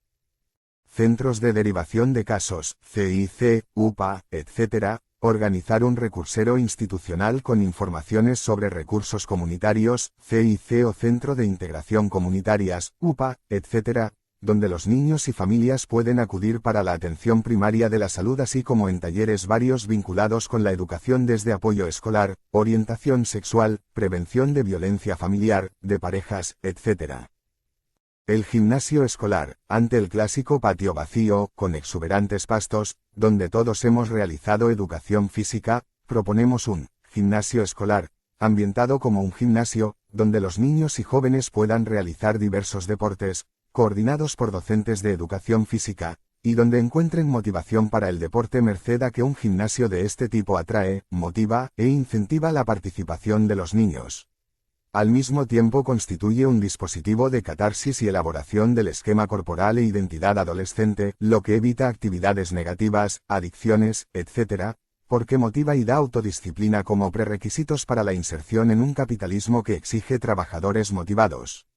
Centros de derivación de casos, CIC, UPA, etc., organizar un recursero institucional con informaciones sobre recursos comunitarios, CIC o Centro de Integración Comunitarias, UPA, etc., donde los niños y familias pueden acudir para la atención primaria de la salud así como en talleres varios vinculados con la educación desde apoyo escolar, orientación sexual, prevención de violencia familiar, de parejas, etc. El gimnasio escolar, ante el clásico patio vacío, con exuberantes pastos, donde todos hemos realizado educación física, proponemos un gimnasio escolar, ambientado como un gimnasio, donde los niños y jóvenes puedan realizar diversos deportes, coordinados por docentes de educación física, y donde encuentren motivación para el deporte merced a que un gimnasio de este tipo atrae, motiva e incentiva la participación de los niños. Al mismo tiempo constituye un dispositivo de catarsis y elaboración del esquema corporal e identidad adolescente, lo que evita actividades negativas, adicciones, etc., porque motiva y da autodisciplina como prerequisitos para la inserción en un capitalismo que exige trabajadores motivados.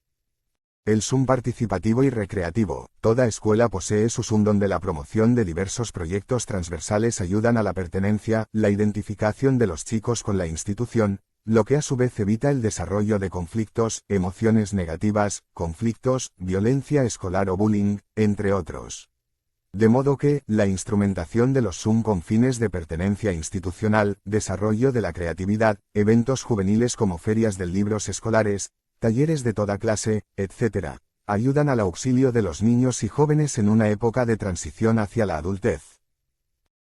El SUM participativo y recreativo. Toda escuela posee su SUM donde la promoción de diversos proyectos transversales ayudan a la pertenencia, la identificación de los chicos con la institución, lo que a su vez evita el desarrollo de conflictos, emociones negativas, conflictos, violencia escolar o bullying, entre otros. De modo que, la instrumentación de los SUM con fines de pertenencia institucional, desarrollo de la creatividad, eventos juveniles como ferias de libros escolares, talleres de toda clase, etc., ayudan al auxilio de los niños y jóvenes en una época de transición hacia la adultez.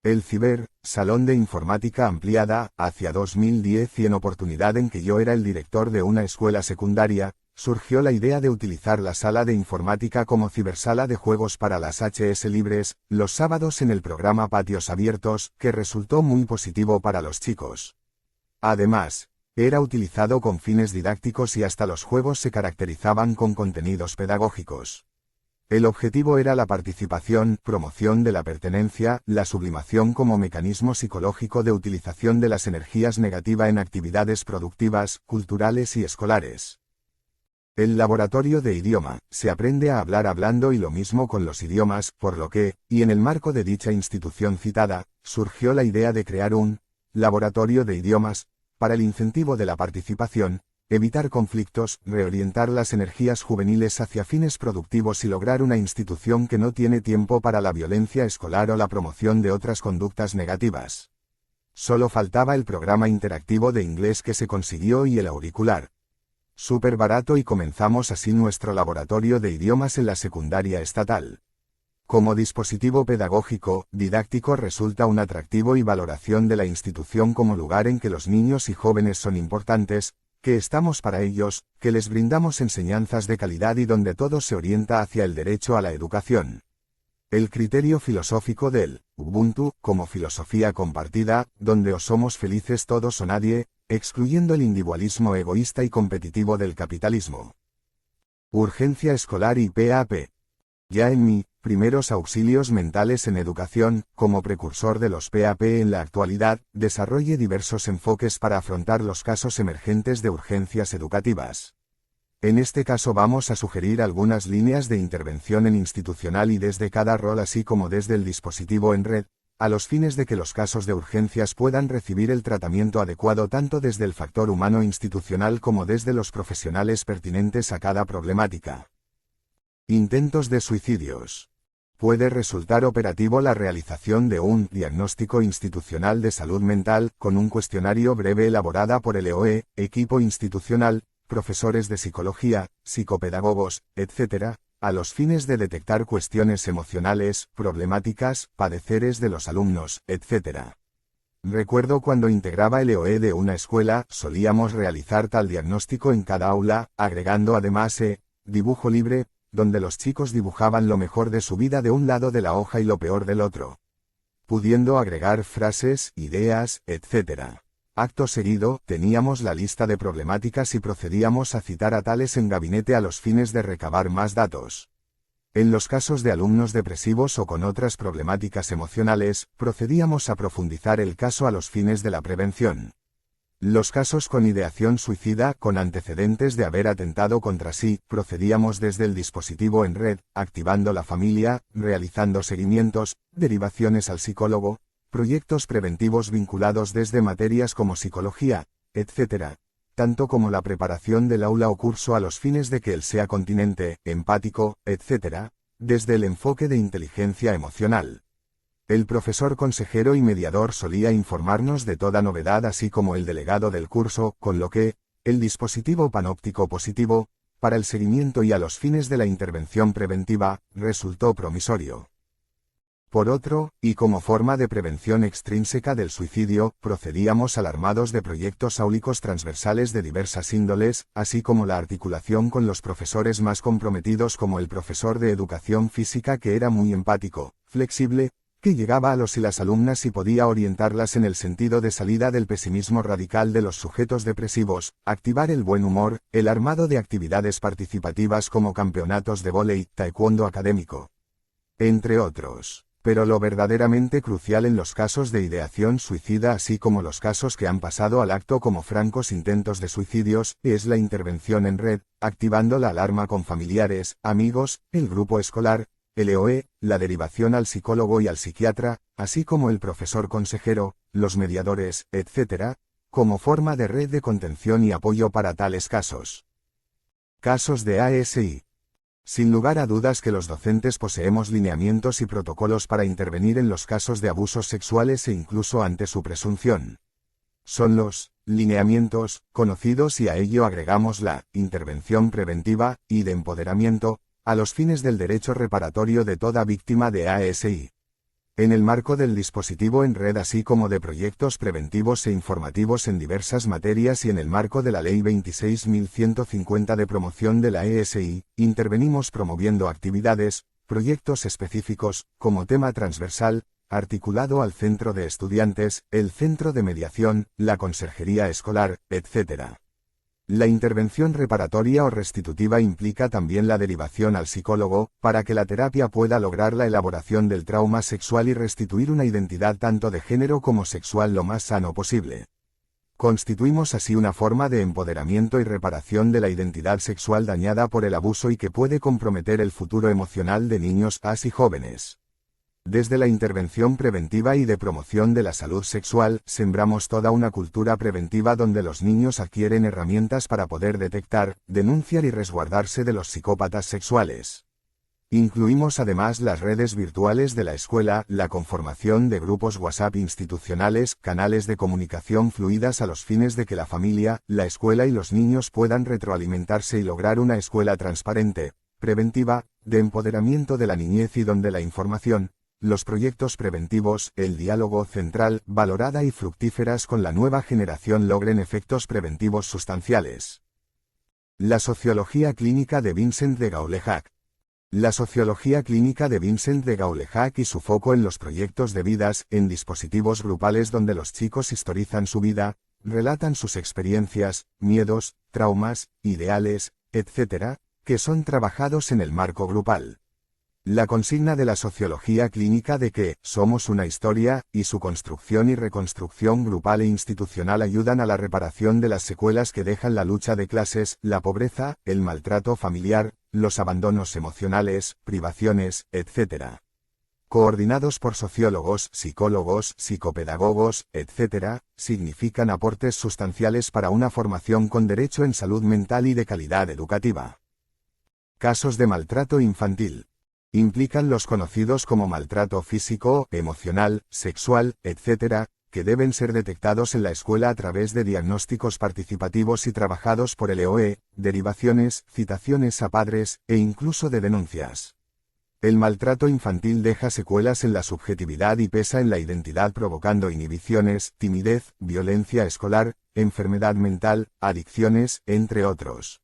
El Ciber, Salón de Informática Ampliada, hacia 2010 y en oportunidad en que yo era el director de una escuela secundaria, surgió la idea de utilizar la sala de informática como cibersala de juegos para las HS libres, los sábados en el programa Patios Abiertos, que resultó muy positivo para los chicos. Además, era utilizado con fines didácticos y hasta los juegos se caracterizaban con contenidos pedagógicos. El objetivo era la participación, promoción de la pertenencia, la sublimación como mecanismo psicológico de utilización de las energías negativas en actividades productivas, culturales y escolares. El laboratorio de idioma, se aprende a hablar hablando y lo mismo con los idiomas, por lo que, y en el marco de dicha institución citada, surgió la idea de crear un laboratorio de idiomas, para el incentivo de la participación, evitar conflictos, reorientar las energías juveniles hacia fines productivos y lograr una institución que no tiene tiempo para la violencia escolar o la promoción de otras conductas negativas. Solo faltaba el programa interactivo de inglés que se consiguió y el auricular. Súper barato, y comenzamos así nuestro laboratorio de idiomas en la secundaria estatal. Como dispositivo pedagógico, didáctico resulta un atractivo y valoración de la institución como lugar en que los niños y jóvenes son importantes, que estamos para ellos, que les brindamos enseñanzas de calidad y donde todo se orienta hacia el derecho a la educación. El criterio filosófico del Ubuntu, como filosofía compartida, donde o somos felices todos o nadie, excluyendo el individualismo egoísta y competitivo del capitalismo. Urgencia escolar y PAP. Ya en mi primeros auxilios mentales en educación, como precursor de los PAP en la actualidad, desarrolle diversos enfoques para afrontar los casos emergentes de urgencias educativas. En este caso vamos a sugerir algunas líneas de intervención en institucional y desde cada rol, así como desde el dispositivo en red, a los fines de que los casos de urgencias puedan recibir el tratamiento adecuado tanto desde el factor humano institucional como desde los profesionales pertinentes a cada problemática. Intentos de suicidios. Puede resultar operativo la realización de un diagnóstico institucional de salud mental, con un cuestionario breve elaborada por el EOE, equipo institucional, profesores de psicología, psicopedagogos, etc., a los fines de detectar cuestiones emocionales, problemáticas, padeceres de los alumnos, etc. Recuerdo cuando integraba el EOE de una escuela, solíamos realizar tal diagnóstico en cada aula, agregando además dibujo libre, donde los chicos dibujaban lo mejor de su vida de un lado de la hoja y lo peor del otro, pudiendo agregar frases, ideas, etc. Acto seguido, teníamos la lista de problemáticas y procedíamos a citar a tales en gabinete a los fines de recabar más datos. En los casos de alumnos depresivos o con otras problemáticas emocionales, procedíamos a profundizar el caso a los fines de la prevención. Los casos con ideación suicida, con antecedentes de haber atentado contra sí, procedíamos desde el dispositivo en red, activando la familia, realizando seguimientos, derivaciones al psicólogo, proyectos preventivos vinculados desde materias como psicología, etc., tanto como la preparación del aula o curso a los fines de que él sea continente, empático, etc., desde el enfoque de inteligencia emocional. El profesor consejero y mediador solía informarnos de toda novedad, así como el delegado del curso, con lo que, el dispositivo panóptico positivo, para el seguimiento y a los fines de la intervención preventiva, resultó promisorio. Por otro, y como forma de prevención extrínseca del suicidio, procedíamos alarmados de proyectos áulicos transversales de diversas índoles, así como la articulación con los profesores más comprometidos como el profesor de educación física, que era muy empático, flexible, que llegaba a los y las alumnas y podía orientarlas en el sentido de salida del pesimismo radical de los sujetos depresivos, activar el buen humor, el armado de actividades participativas como campeonatos de vóley, taekwondo académico, entre otros. Pero lo verdaderamente crucial en los casos de ideación suicida, así como los casos que han pasado al acto como francos intentos de suicidios, es la intervención en red, activando la alarma con familiares, amigos, el grupo escolar, el EOE, la derivación al psicólogo y al psiquiatra, así como el profesor consejero, los mediadores, etc., como forma de red de contención y apoyo para tales casos. Casos de ASI. Sin lugar a dudas que los docentes poseemos lineamientos y protocolos para intervenir en los casos de abusos sexuales e incluso ante su presunción. Son los lineamientos conocidos y a ello agregamos la intervención preventiva y de empoderamiento, a los fines del derecho reparatorio de toda víctima de ASI. En el marco del dispositivo en red, así como de proyectos preventivos e informativos en diversas materias y en el marco de la Ley 26.150 de promoción de la ESI, intervenimos promoviendo actividades, proyectos específicos, como tema transversal, articulado al centro de estudiantes, el centro de mediación, la conserjería escolar, etc. La intervención reparatoria o restitutiva implica también la derivación al psicólogo, para que la terapia pueda lograr la elaboración del trauma sexual y restituir una identidad tanto de género como sexual lo más sano posible. Constituimos así una forma de empoderamiento y reparación de la identidad sexual dañada por el abuso y que puede comprometer el futuro emocional de niños y jóvenes. Desde la intervención preventiva y de promoción de la salud sexual, sembramos toda una cultura preventiva donde los niños adquieren herramientas para poder detectar, denunciar y resguardarse de los psicópatas sexuales. Incluimos además las redes virtuales de la escuela, la conformación de grupos WhatsApp institucionales, canales de comunicación fluidas a los fines de que la familia, la escuela y los niños puedan retroalimentarse y lograr una escuela transparente, preventiva, de empoderamiento de la niñez y donde la información, los proyectos preventivos, el diálogo central, valorada y fructíferas con la nueva generación logren efectos preventivos sustanciales. La sociología clínica de Vincent de Gaulejac. La sociología clínica de Vincent de Gaulejac y su foco en los proyectos de vidas, en dispositivos grupales donde los chicos historizan su vida, relatan sus experiencias, miedos, traumas, ideales, etc., que son trabajados en el marco grupal. La consigna de la sociología clínica de que somos una historia, y su construcción y reconstrucción grupal e institucional ayudan a la reparación de las secuelas que dejan la lucha de clases, la pobreza, el maltrato familiar, los abandonos emocionales, privaciones, etc. Coordinados por sociólogos, psicólogos, psicopedagogos, etc., significan aportes sustanciales para una formación con derecho en salud mental y de calidad educativa. Casos de maltrato infantil. Implican los conocidos como maltrato físico, emocional, sexual, etc., que deben ser detectados en la escuela a través de diagnósticos participativos y trabajados por el EOE, derivaciones, citaciones a padres, e incluso de denuncias. El maltrato infantil deja secuelas en la subjetividad y pesa en la identidad provocando inhibiciones, timidez, violencia escolar, enfermedad mental, adicciones, entre otros.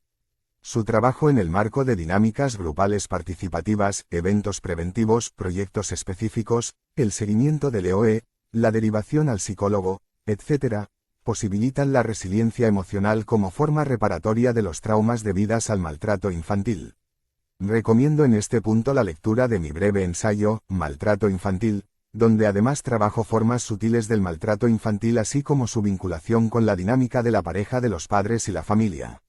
Su trabajo en el marco de dinámicas grupales participativas, eventos preventivos, proyectos específicos, el seguimiento del EOE, la derivación al psicólogo, etc., posibilitan la resiliencia emocional como forma reparatoria de los traumas debidas al maltrato infantil. Recomiendo en este punto la lectura de mi breve ensayo, Maltrato infantil, donde además trabajo formas sutiles del maltrato infantil así como su vinculación con la dinámica de la pareja de los padres y la familia.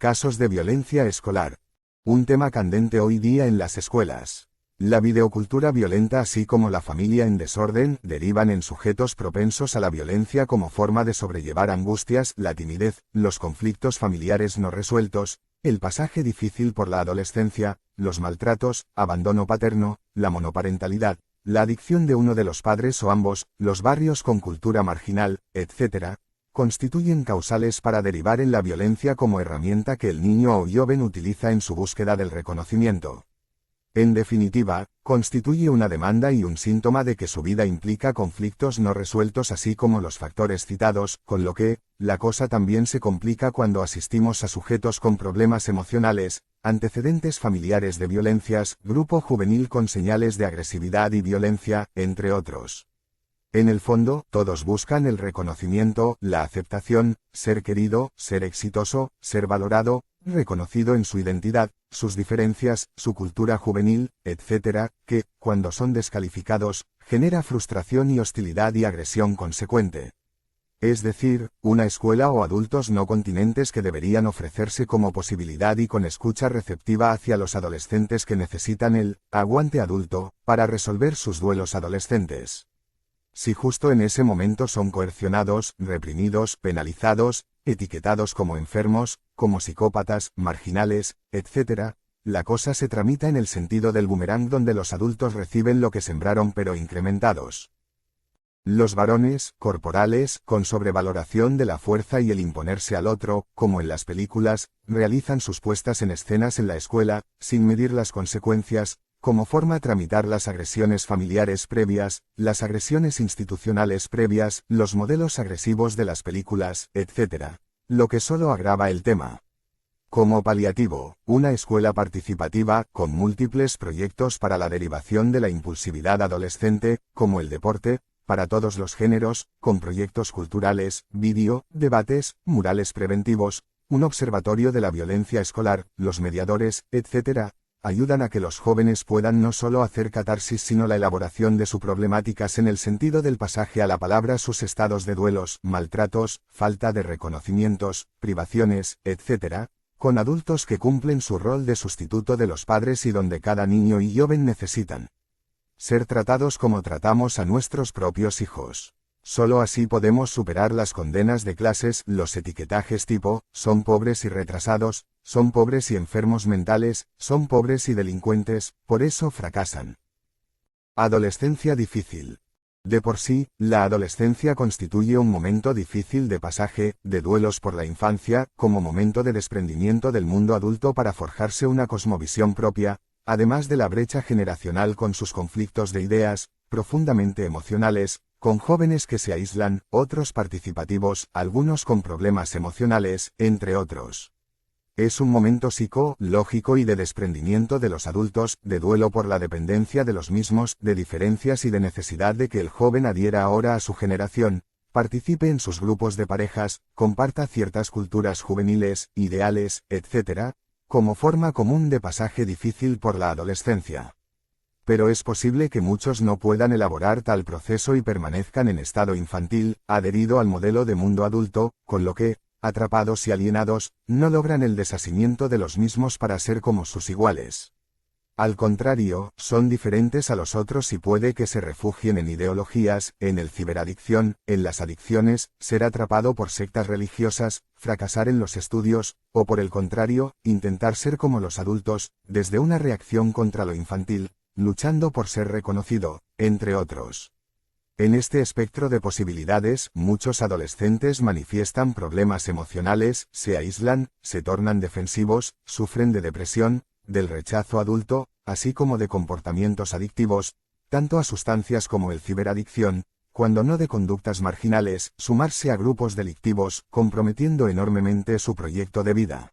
Casos de violencia escolar. Un tema candente hoy día en las escuelas. La videocultura violenta así como la familia en desorden derivan en sujetos propensos a la violencia como forma de sobrellevar angustias, la timidez, los conflictos familiares no resueltos, el pasaje difícil por la adolescencia, los maltratos, abandono paterno, la monoparentalidad, la adicción de uno de los padres o ambos, los barrios con cultura marginal, etc., constituyen causales para derivar en la violencia como herramienta que el niño o joven utiliza en su búsqueda del reconocimiento. En definitiva, constituye una demanda y un síntoma de que su vida implica conflictos no resueltos así como los factores citados, con lo que, la cosa también se complica cuando asistimos a sujetos con problemas emocionales, antecedentes familiares de violencias, grupo juvenil con señales de agresividad y violencia, entre otros. En el fondo, todos buscan el reconocimiento, la aceptación, ser querido, ser exitoso, ser valorado, reconocido en su identidad, sus diferencias, su cultura juvenil, etc., que, cuando son descalificados, genera frustración y hostilidad y agresión consecuente. Es decir, una escuela o adultos no continentes que deberían ofrecerse como posibilidad y con escucha receptiva hacia los adolescentes que necesitan el aguante adulto para resolver sus duelos adolescentes. Si justo en ese momento son coercionados, reprimidos, penalizados, etiquetados como enfermos, como psicópatas, marginales, etc., la cosa se tramita en el sentido del boomerang donde los adultos reciben lo que sembraron pero incrementados. Los varones, corporales, con sobrevaloración de la fuerza y el imponerse al otro, como en las películas, realizan sus puestas en escenas en la escuela, sin medir las consecuencias, como forma de tramitar las agresiones familiares previas, las agresiones institucionales previas, los modelos agresivos de las películas, etc., lo que solo agrava el tema. Como paliativo, una escuela participativa, con múltiples proyectos para la derivación de la impulsividad adolescente, como el deporte, para todos los géneros, con proyectos culturales, vídeo, debates, murales preventivos, un observatorio de la violencia escolar, los mediadores, etc., ayudan a que los jóvenes puedan no solo hacer catarsis sino la elaboración de sus problemáticas en el sentido del pasaje a la palabra, sus estados de duelos, maltratos, falta de reconocimientos, privaciones, etc., con adultos que cumplen su rol de sustituto de los padres y donde cada niño y joven necesitan ser tratados como tratamos a nuestros propios hijos. Solo así podemos superar las condenas de clases, los etiquetajes tipo, son pobres y retrasados, son pobres y enfermos mentales, son pobres y delincuentes, por eso fracasan. Adolescencia difícil. De por sí, la adolescencia constituye un momento difícil de pasaje, de duelos por la infancia, como momento de desprendimiento del mundo adulto para forjarse una cosmovisión propia, además de la brecha generacional con sus conflictos de ideas, profundamente emocionales, con jóvenes que se aíslan, otros participativos, algunos con problemas emocionales, entre otros. Es un momento psicológico y de desprendimiento de los adultos, de duelo por la dependencia de los mismos, de diferencias y de necesidad de que el joven adhiera ahora a su generación, participe en sus grupos de parejas, comparta ciertas culturas juveniles, ideales, etc., como forma común de pasaje difícil por la adolescencia. Pero es posible que muchos no puedan elaborar tal proceso y permanezcan en estado infantil, adherido al modelo de mundo adulto, con lo que, atrapados y alienados, no logran el desasimiento de los mismos para ser como sus iguales. Al contrario, son diferentes a los otros y puede que se refugien en ideologías, en el ciberadicción, en las adicciones, ser atrapado por sectas religiosas, fracasar en los estudios, o por el contrario, intentar ser como los adultos, desde una reacción contra lo infantil, luchando por ser reconocido, entre otros. En este espectro de posibilidades, muchos adolescentes manifiestan problemas emocionales, se aíslan, se tornan defensivos, sufren de depresión, del rechazo adulto, así como de comportamientos adictivos, tanto a sustancias como el ciberadicción, cuando no de conductas marginales, sumarse a grupos delictivos, comprometiendo enormemente su proyecto de vida.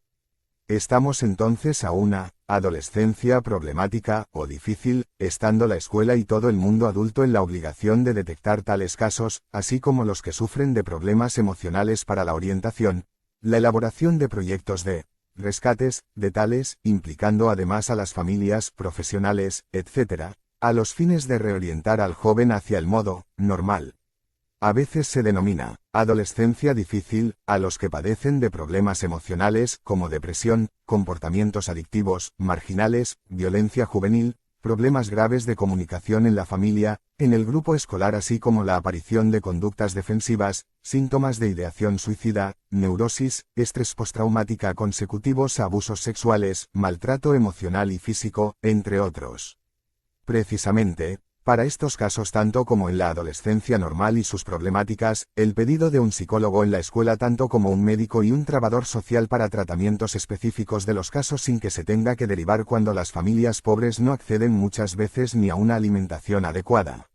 Estamos entonces a una adolescencia problemática o difícil, estando la escuela y todo el mundo adulto en la obligación de detectar tales casos, así como los que sufren de problemas emocionales para la orientación, la elaboración de proyectos de rescates, de tales, implicando además a las familias, profesionales, etc., a los fines de reorientar al joven hacia el modo normal. A veces se denomina adolescencia difícil a los que padecen de problemas emocionales como depresión, comportamientos adictivos, marginales, violencia juvenil, problemas graves de comunicación en la familia, en el grupo escolar así como la aparición de conductas defensivas, síntomas de ideación suicida, neurosis, estrés postraumática consecutivos a abusos sexuales, maltrato emocional y físico, entre otros. Precisamente, para estos casos tanto como en la adolescencia normal y sus problemáticas, el pedido de un psicólogo en la escuela tanto como un médico y un trabajador social para tratamientos específicos de los casos sin que se tenga que derivar cuando las familias pobres no acceden muchas veces ni a una alimentación adecuada.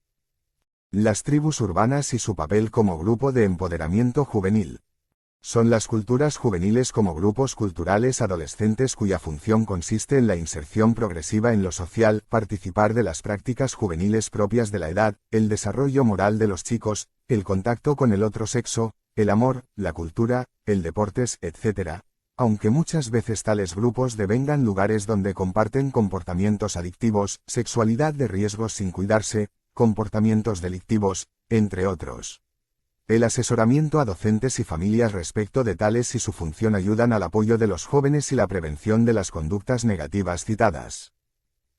Las tribus urbanas y su papel como grupo de empoderamiento juvenil. Son las culturas juveniles como grupos culturales adolescentes cuya función consiste en la inserción progresiva en lo social, participar de las prácticas juveniles propias de la edad, el desarrollo moral de los chicos, el contacto con el otro sexo, el amor, la cultura, el deportes, etc., aunque muchas veces tales grupos devengan lugares donde comparten comportamientos adictivos, sexualidad de riesgos sin cuidarse, comportamientos delictivos, entre otros. El asesoramiento a docentes y familias respecto de tales y su función ayudan al apoyo de los jóvenes y la prevención de las conductas negativas citadas.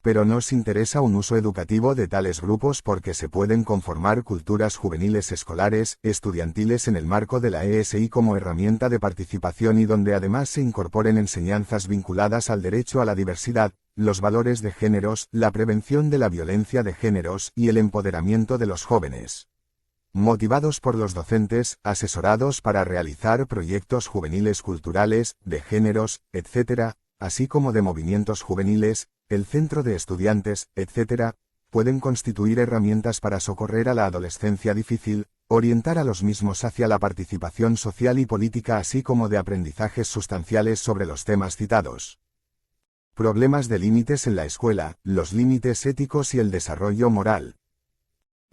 Pero nos interesa un uso educativo de tales grupos porque se pueden conformar culturas juveniles escolares, estudiantiles en el marco de la ESI como herramienta de participación y donde además se incorporen enseñanzas vinculadas al derecho a la diversidad, los valores de géneros, la prevención de la violencia de géneros y el empoderamiento de los jóvenes. Motivados por los docentes, asesorados para realizar proyectos juveniles culturales, de géneros, etc., así como de movimientos juveniles, el centro de estudiantes, etc., pueden constituir herramientas para socorrer a la adolescencia difícil, orientar a los mismos hacia la participación social y política así como de aprendizajes sustanciales sobre los temas citados. Problemas de límites en la escuela, los límites éticos y el desarrollo moral.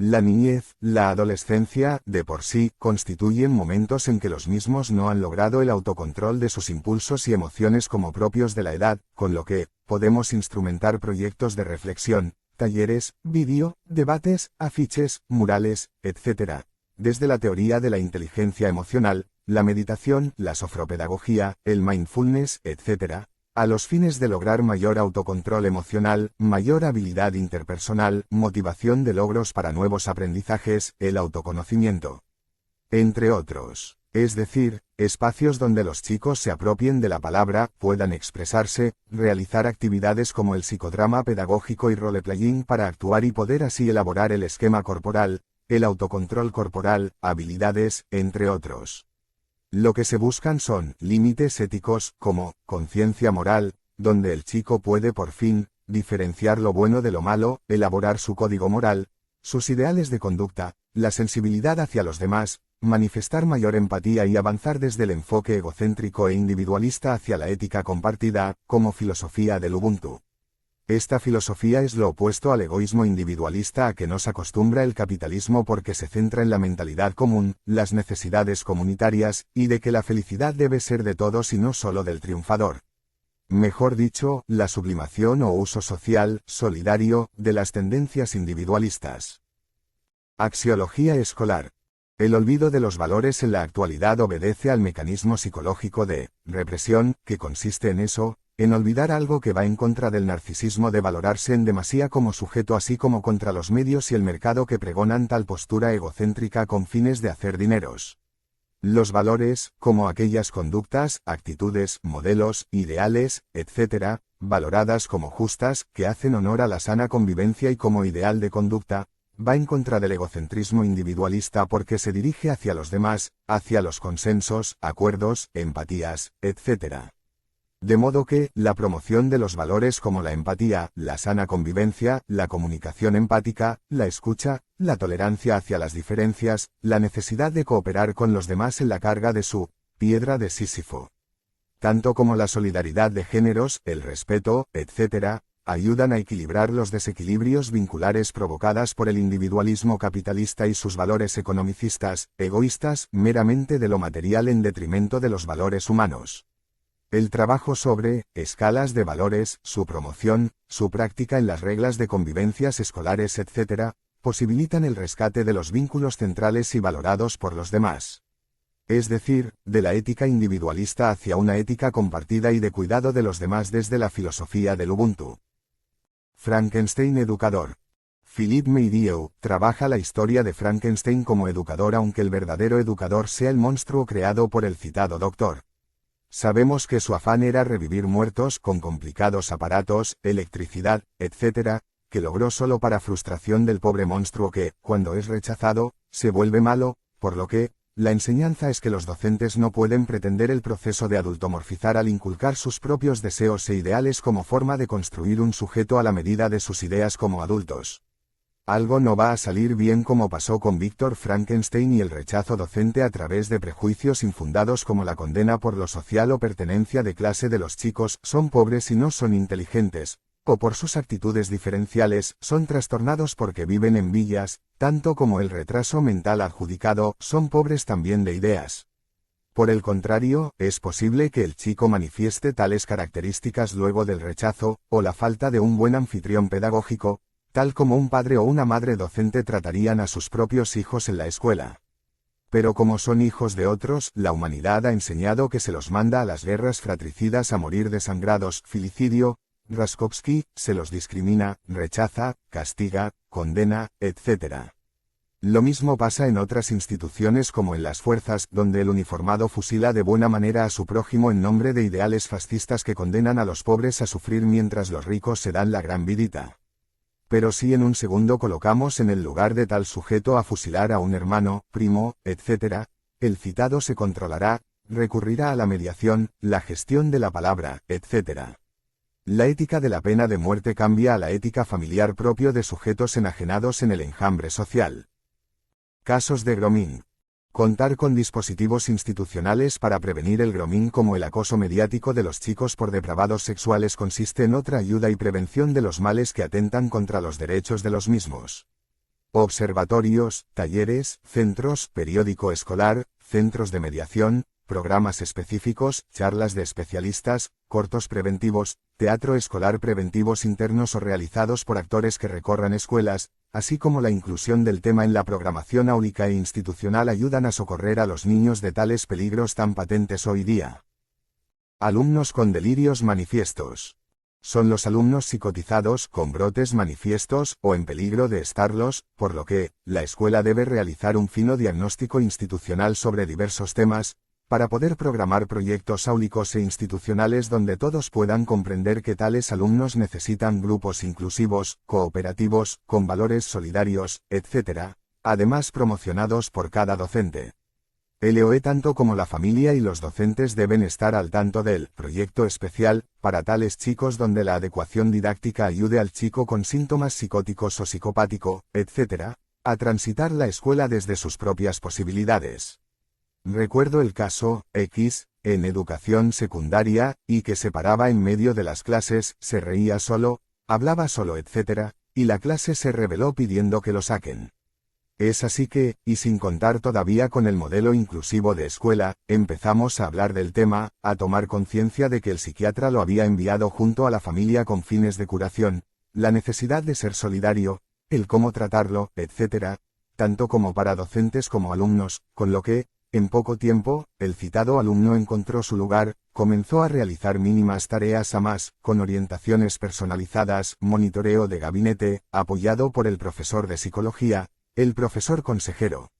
La niñez, la adolescencia, de por sí, constituyen momentos en que los mismos no han logrado el autocontrol de sus impulsos y emociones como propios de la edad, con lo que, podemos instrumentar proyectos de reflexión, talleres, vídeo, debates, afiches, murales, etc. Desde la teoría de la inteligencia emocional, la meditación, la sofropedagogía, el mindfulness, etc., a los fines de lograr mayor autocontrol emocional, mayor habilidad interpersonal, motivación de logros para nuevos aprendizajes, el autoconocimiento. Entre otros. Es decir, espacios donde los chicos se apropien de la palabra, puedan expresarse, realizar actividades como el psicodrama pedagógico y roleplaying para actuar y poder así elaborar el esquema corporal, el autocontrol corporal, habilidades, entre otros. Lo que se buscan son límites éticos, como conciencia moral, donde el chico puede por fin diferenciar lo bueno de lo malo, elaborar su código moral, sus ideales de conducta, la sensibilidad hacia los demás, manifestar mayor empatía y avanzar desde el enfoque egocéntrico e individualista hacia la ética compartida, como filosofía del Ubuntu. Esta filosofía es lo opuesto al egoísmo individualista a que nos acostumbra el capitalismo porque se centra en la mentalidad común, las necesidades comunitarias, y de que la felicidad debe ser de todos y no solo del triunfador. Mejor dicho, la sublimación o uso social, solidario, de las tendencias individualistas. Axiología escolar. El olvido de los valores en la actualidad obedece al mecanismo psicológico de represión, que consiste en eso, en olvidar algo que va en contra del narcisismo de valorarse en demasía como sujeto así como contra los medios y el mercado que pregonan tal postura egocéntrica con fines de hacer dineros. Los valores, como aquellas conductas, actitudes, modelos, ideales, etc., valoradas como justas, que hacen honor a la sana convivencia y como ideal de conducta, va en contra del egocentrismo individualista porque se dirige hacia los demás, hacia los consensos, acuerdos, empatías, etc. De modo que, la promoción de los valores como la empatía, la sana convivencia, la comunicación empática, la escucha, la tolerancia hacia las diferencias, la necesidad de cooperar con los demás en la carga de su piedra de Sísifo. Tanto como la solidaridad de géneros, el respeto, etc., ayudan a equilibrar los desequilibrios vinculares provocadas por el individualismo capitalista y sus valores economicistas, egoístas, meramente de lo material en detrimento de los valores humanos. El trabajo sobre escalas de valores, su promoción, su práctica en las reglas de convivencias escolares, etc., posibilitan el rescate de los vínculos centrales y valorados por los demás. Es decir, de la ética individualista hacia una ética compartida y de cuidado de los demás desde la filosofía del Ubuntu. Frankenstein educador. Philippe Meyrieu trabaja la historia de Frankenstein como educador aunque el verdadero educador sea el monstruo creado por el citado doctor. Sabemos que su afán era revivir muertos con complicados aparatos, electricidad, etc., que logró solo para frustración del pobre monstruo que, cuando es rechazado, se vuelve malo, por lo que, la enseñanza es que los docentes no pueden pretender el proceso de adultomorfizar al inculcar sus propios deseos e ideales como forma de construir un sujeto a la medida de sus ideas como adultos. Algo no va a salir bien como pasó con Víctor Frankenstein y el rechazo docente a través de prejuicios infundados como la condena por lo social o pertenencia de clase de los chicos son pobres y no son inteligentes, o por sus actitudes diferenciales son trastornados porque viven en villas, tanto como el retraso mental adjudicado son pobres también de ideas. Por el contrario, es posible que el chico manifieste tales características luego del rechazo, o la falta de un buen anfitrión pedagógico, tal como un padre o una madre docente tratarían a sus propios hijos en la escuela. Pero como son hijos de otros, la humanidad ha enseñado que se los manda a las guerras fratricidas a morir desangrados, filicidio, Raskowski, se los discrimina, rechaza, castiga, condena, etc. Lo mismo pasa en otras instituciones como en las fuerzas, donde el uniformado fusila de buena manera a su prójimo en nombre de ideales fascistas que condenan a los pobres a sufrir mientras los ricos se dan la gran vidita. Pero si en un segundo colocamos en el lugar de tal sujeto a fusilar a un hermano, primo, etc., el citado se controlará, recurrirá a la mediación, la gestión de la palabra, etc. La ética de la pena de muerte cambia a la ética familiar propio de sujetos enajenados en el enjambre social. Casos de grooming. Contar con dispositivos institucionales para prevenir el grooming como el acoso mediático de los chicos por depravados sexuales consiste en otra ayuda y prevención de los males que atentan contra los derechos de los mismos. observatorios, talleres, centros, periódico escolar, centros de mediación, programas específicos, charlas de especialistas, cortos preventivos, teatro escolar preventivos internos o realizados por actores que recorran escuelas, así como la inclusión del tema en la programación áulica e institucional ayudan a socorrer a los niños de tales peligros tan patentes hoy día. Alumnos con delirios manifiestos. Son los alumnos psicotizados, con brotes manifiestos, o en peligro de estarlos, por lo que, la escuela debe realizar un fino diagnóstico institucional sobre diversos temas, para poder programar proyectos áulicos e institucionales donde todos puedan comprender que tales alumnos necesitan grupos inclusivos, cooperativos, con valores solidarios, etc., además promocionados por cada docente. LOE tanto como la familia y los docentes deben estar al tanto del proyecto especial para tales chicos donde la adecuación didáctica ayude al chico con síntomas psicóticos o psicopático, etc., a transitar la escuela desde sus propias posibilidades. Recuerdo el caso X en educación secundaria, y que se paraba en medio de las clases, se reía solo, hablaba solo, etc., y la clase se rebeló pidiendo que lo saquen. Es así que, y sin contar todavía con el modelo inclusivo de escuela, empezamos a hablar del tema, a tomar conciencia de que el psiquiatra lo había enviado junto a la familia con fines de curación, la necesidad de ser solidario, el cómo tratarlo, etc., tanto como para docentes como alumnos, con lo que, en poco tiempo, el citado alumno encontró su lugar, comenzó a realizar mínimas tareas a más, con orientaciones personalizadas, monitoreo de gabinete, apoyado por el profesor de psicología, el profesor consejero,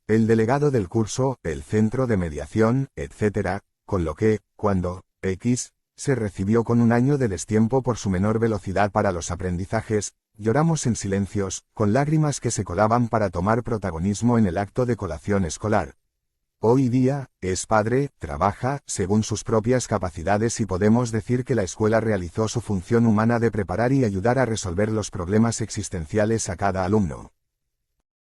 el delegado del curso, el centro de mediación, etc., con lo que, cuando X se recibió con un año de destiempo por su menor velocidad para los aprendizajes, lloramos en silencios, con lágrimas que se colaban para tomar protagonismo en el acto de colación escolar. Hoy día, es padre, trabaja, según sus propias capacidades y podemos decir que la escuela realizó su función humana de preparar y ayudar a resolver los problemas existenciales a cada alumno.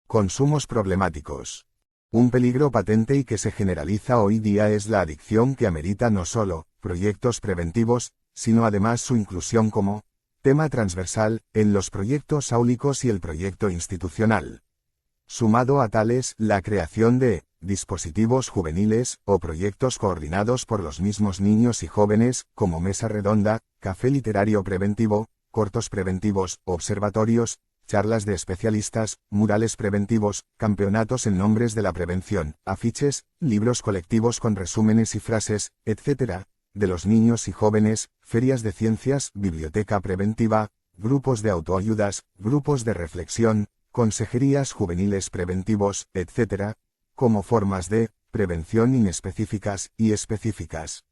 Consumos problemáticos. Un peligro patente y que se generaliza hoy día es la adicción que amerita no solo proyectos preventivos, sino además su inclusión como tema transversal en los proyectos áulicos y el proyecto institucional. Sumado a tales, la creación de dispositivos juveniles, o proyectos coordinados por los mismos niños y jóvenes, como mesa redonda, café literario preventivo, cortos preventivos, observatorios, charlas de especialistas, murales preventivos, campeonatos en nombres de la prevención, afiches, libros colectivos con resúmenes y frases, etc., de los niños y jóvenes, ferias de ciencias, biblioteca preventiva, grupos de autoayudas, grupos de reflexión, consejerías juveniles preventivos, etc., como formas de prevención inespecíficas y específicas.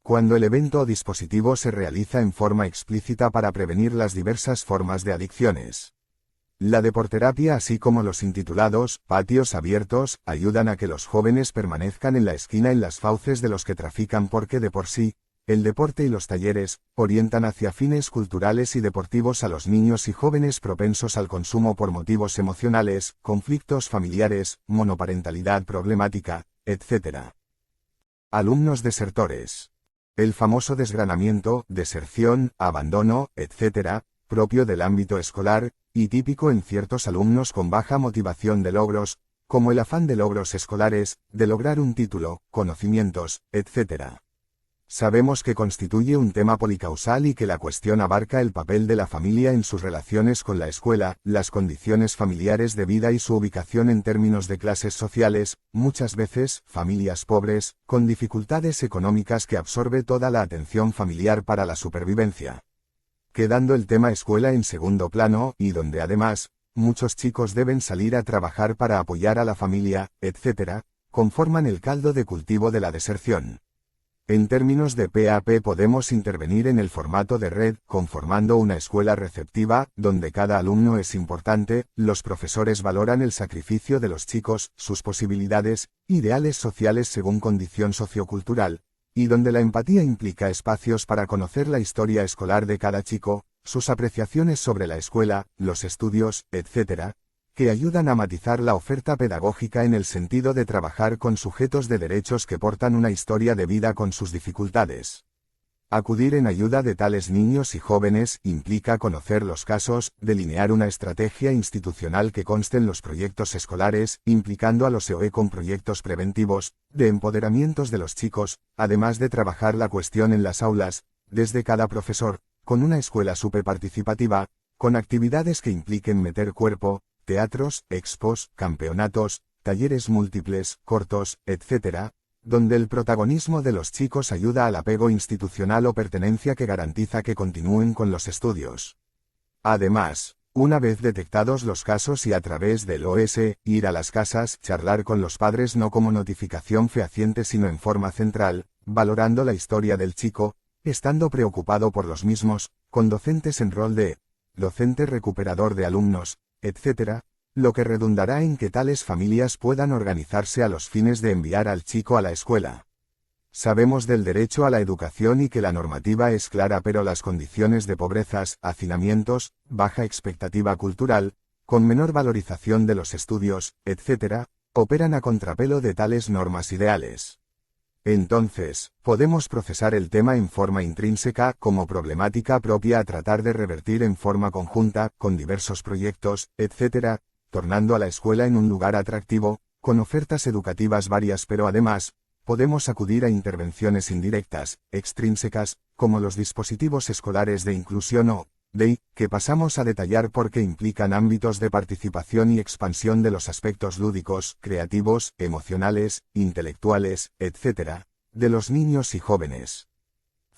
Cuando el evento o dispositivo se realiza en forma explícita para prevenir las diversas formas de adicciones. La deporterapia así como los intitulados patios abiertos ayudan a que los jóvenes permanezcan en la esquina en las fauces de los que trafican porque de por sí, el deporte y los talleres orientan hacia fines culturales y deportivos a los niños y jóvenes propensos al consumo por motivos emocionales, conflictos familiares, monoparentalidad problemática, etc. Alumnos desertores. El famoso desgranamiento, deserción, abandono, etc., propio del ámbito escolar, y típico en ciertos alumnos con baja motivación de logros, como el afán de logros escolares, de lograr un título, conocimientos, etc. Sabemos que constituye un tema policausal y que la cuestión abarca el papel de la familia en sus relaciones con la escuela, las condiciones familiares de vida y su ubicación en términos de clases sociales, muchas veces, familias pobres, con dificultades económicas que absorbe toda la atención familiar para la supervivencia. Quedando el tema escuela en segundo plano, y donde además, muchos chicos deben salir a trabajar para apoyar a la familia, etc., conforman el caldo de cultivo de la deserción. En términos de PAP podemos intervenir en el formato de red, conformando una escuela receptiva, donde cada alumno es importante, los profesores valoran el sacrificio de los chicos, sus posibilidades, ideales sociales según condición sociocultural, y donde la empatía implica espacios para conocer la historia escolar de cada chico, sus apreciaciones sobre la escuela, los estudios, etc., que ayudan a matizar la oferta pedagógica en el sentido de trabajar con sujetos de derechos que portan una historia de vida con sus dificultades. Acudir en ayuda de tales niños y jóvenes implica conocer los casos, delinear una estrategia institucional que conste en los proyectos escolares, implicando a los EOE con proyectos preventivos, de empoderamientos de los chicos, además de trabajar la cuestión en las aulas, desde cada profesor, con una escuela superparticipativa, con actividades que impliquen meter cuerpo, teatros, expos, campeonatos, talleres múltiples, cortos, etc., donde el protagonismo de los chicos ayuda al apego institucional o pertenencia que garantiza que continúen con los estudios. Además, una vez detectados los casos y a través del OS, ir a las casas, charlar con los padres no como notificación fehaciente sino en forma central, valorando la historia del chico, estando preocupado por los mismos, con docentes en rol de docente recuperador de alumnos, etc., lo que redundará en que tales familias puedan organizarse a los fines de enviar al chico a la escuela. Sabemos del derecho a la educación y que la normativa es clara, pero las condiciones de pobrezas, hacinamientos, baja expectativa cultural, con menor valorización de los estudios, etc., operan a contrapelo de tales normas ideales. Entonces, podemos procesar el tema en forma intrínseca como problemática propia a tratar de revertir en forma conjunta, con diversos proyectos, etc., tornando a la escuela en un lugar atractivo, con ofertas educativas varias, pero además, podemos acudir a intervenciones indirectas, extrínsecas, como los dispositivos escolares de inclusión o DEI, que pasamos a detallar porque implican ámbitos de participación y expansión de los aspectos lúdicos, creativos, emocionales, intelectuales, etc., de los niños y jóvenes.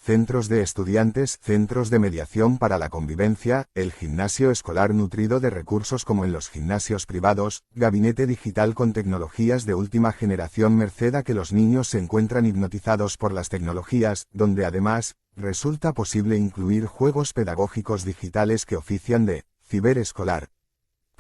Centros de estudiantes, centros de mediación para la convivencia, el gimnasio escolar nutrido de recursos como en los gimnasios privados, gabinete digital con tecnologías de última generación merced a que los niños se encuentran hipnotizados por las tecnologías, donde además, resulta posible incluir juegos pedagógicos digitales que ofician de ciberescolar.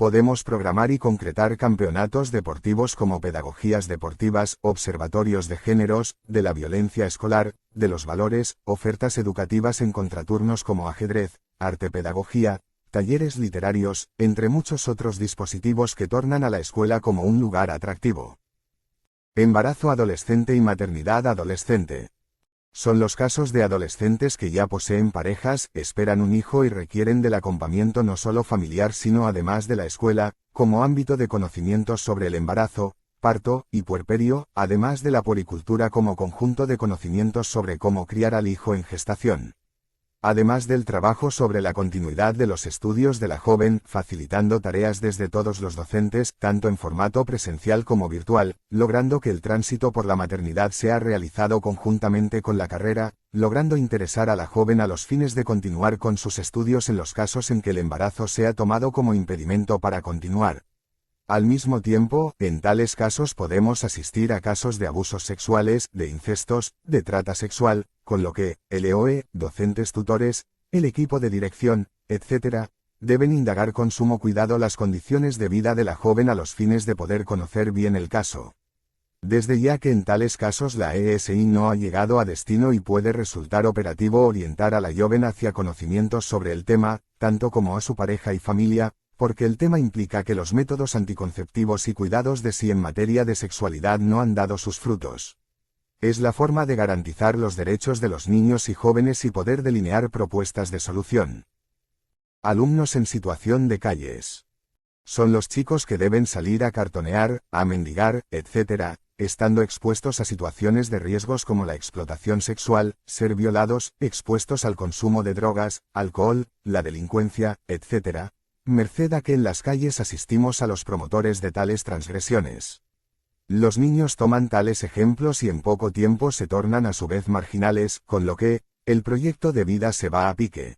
Podemos programar y concretar campeonatos deportivos como pedagogías deportivas, observatorios de géneros, de la violencia escolar, de los valores, ofertas educativas en contraturnos como ajedrez, arte-pedagogía, talleres literarios, entre muchos otros dispositivos que tornan a la escuela como un lugar atractivo. Embarazo adolescente y maternidad adolescente. Son los casos de adolescentes que ya poseen parejas, esperan un hijo y requieren del acompañamiento no solo familiar sino además de la escuela, como ámbito de conocimientos sobre el embarazo, parto y puerperio, además de la puericultura como conjunto de conocimientos sobre cómo criar al hijo en gestación. Además del trabajo sobre la continuidad de los estudios de la joven, facilitando tareas desde todos los docentes, tanto en formato presencial como virtual, logrando que el tránsito por la maternidad sea realizado conjuntamente con la carrera, logrando interesar a la joven a los fines de continuar con sus estudios en los casos en que el embarazo sea tomado como impedimento para continuar. Al mismo tiempo, en tales casos podemos asistir a casos de abusos sexuales, de incestos, de trata sexual, con lo que, el EOE, docentes tutores, el equipo de dirección, etc., deben indagar con sumo cuidado las condiciones de vida de la joven a los fines de poder conocer bien el caso. Desde ya que en tales casos la ESI no ha llegado a destino y puede resultar operativo orientar a la joven hacia conocimientos sobre el tema, tanto como a su pareja y familia, porque el tema implica que los métodos anticonceptivos y cuidados de sí en materia de sexualidad no han dado sus frutos. Es la forma de garantizar los derechos de los niños y jóvenes y poder delinear propuestas de solución. Alumnos en situación de calles. Son los chicos que deben salir a cartonear, a mendigar, etc., estando expuestos a situaciones de riesgos como la explotación sexual, ser violados, expuestos al consumo de drogas, alcohol, la delincuencia, etc., merced a que en las calles asistimos a los promotores de tales transgresiones. Los niños toman tales ejemplos y en poco tiempo se tornan a su vez marginales, con lo que, el proyecto de vida se va a pique.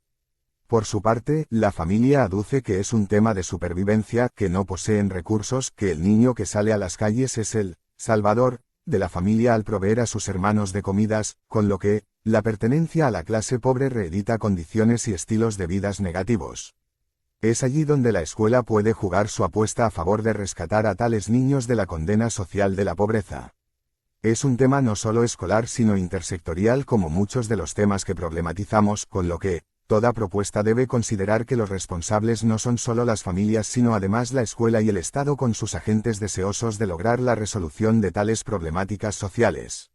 Por su parte, la familia aduce que es un tema de supervivencia, que no poseen recursos, que el niño que sale a las calles es el salvador de la familia al proveer a sus hermanos de comidas, con lo que, la pertenencia a la clase pobre reedita condiciones y estilos de vidas negativos. Es allí donde la escuela puede jugar su apuesta a favor de rescatar a tales niños de la condena social de la pobreza. Es un tema no solo escolar sino intersectorial como muchos de los temas que problematizamos, con lo que, toda propuesta debe considerar que los responsables no son solo las familias sino además la escuela y el Estado con sus agentes deseosos de lograr la resolución de tales problemáticas sociales.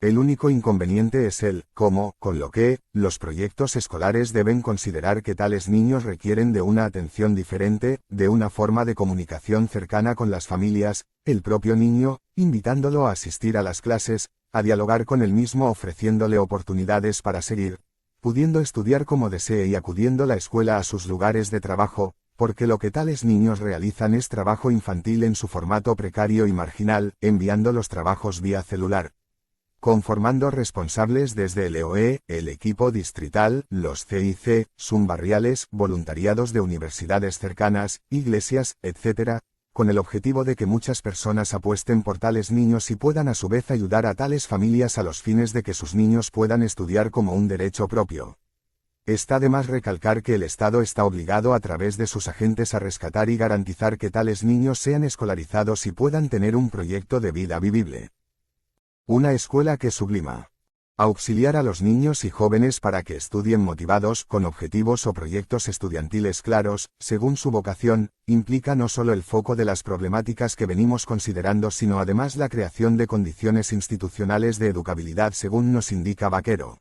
El único inconveniente es el cómo, con lo que, los proyectos escolares deben considerar que tales niños requieren de una atención diferente, de una forma de comunicación cercana con las familias, el propio niño, invitándolo a asistir a las clases, a dialogar con él mismo ofreciéndole oportunidades para seguir, pudiendo estudiar como desee y acudiendo a la escuela a sus lugares de trabajo, porque lo que tales niños realizan es trabajo infantil en su formato precario y marginal, enviando los trabajos vía celular, conformando responsables desde el EOE, el equipo distrital, los CIC, subbarriales, voluntariados de universidades cercanas, iglesias, etc., con el objetivo de que muchas personas apuesten por tales niños y puedan a su vez ayudar a tales familias a los fines de que sus niños puedan estudiar como un derecho propio. Está de más recalcar que el Estado está obligado a través de sus agentes a rescatar y garantizar que tales niños sean escolarizados y puedan tener un proyecto de vida vivible. Una escuela que sublima. Auxiliar a los niños y jóvenes para que estudien motivados, con objetivos o proyectos estudiantiles claros, según su vocación, implica no solo el foco de las problemáticas que venimos considerando sino además la creación de condiciones institucionales de educabilidad según nos indica Vaquero.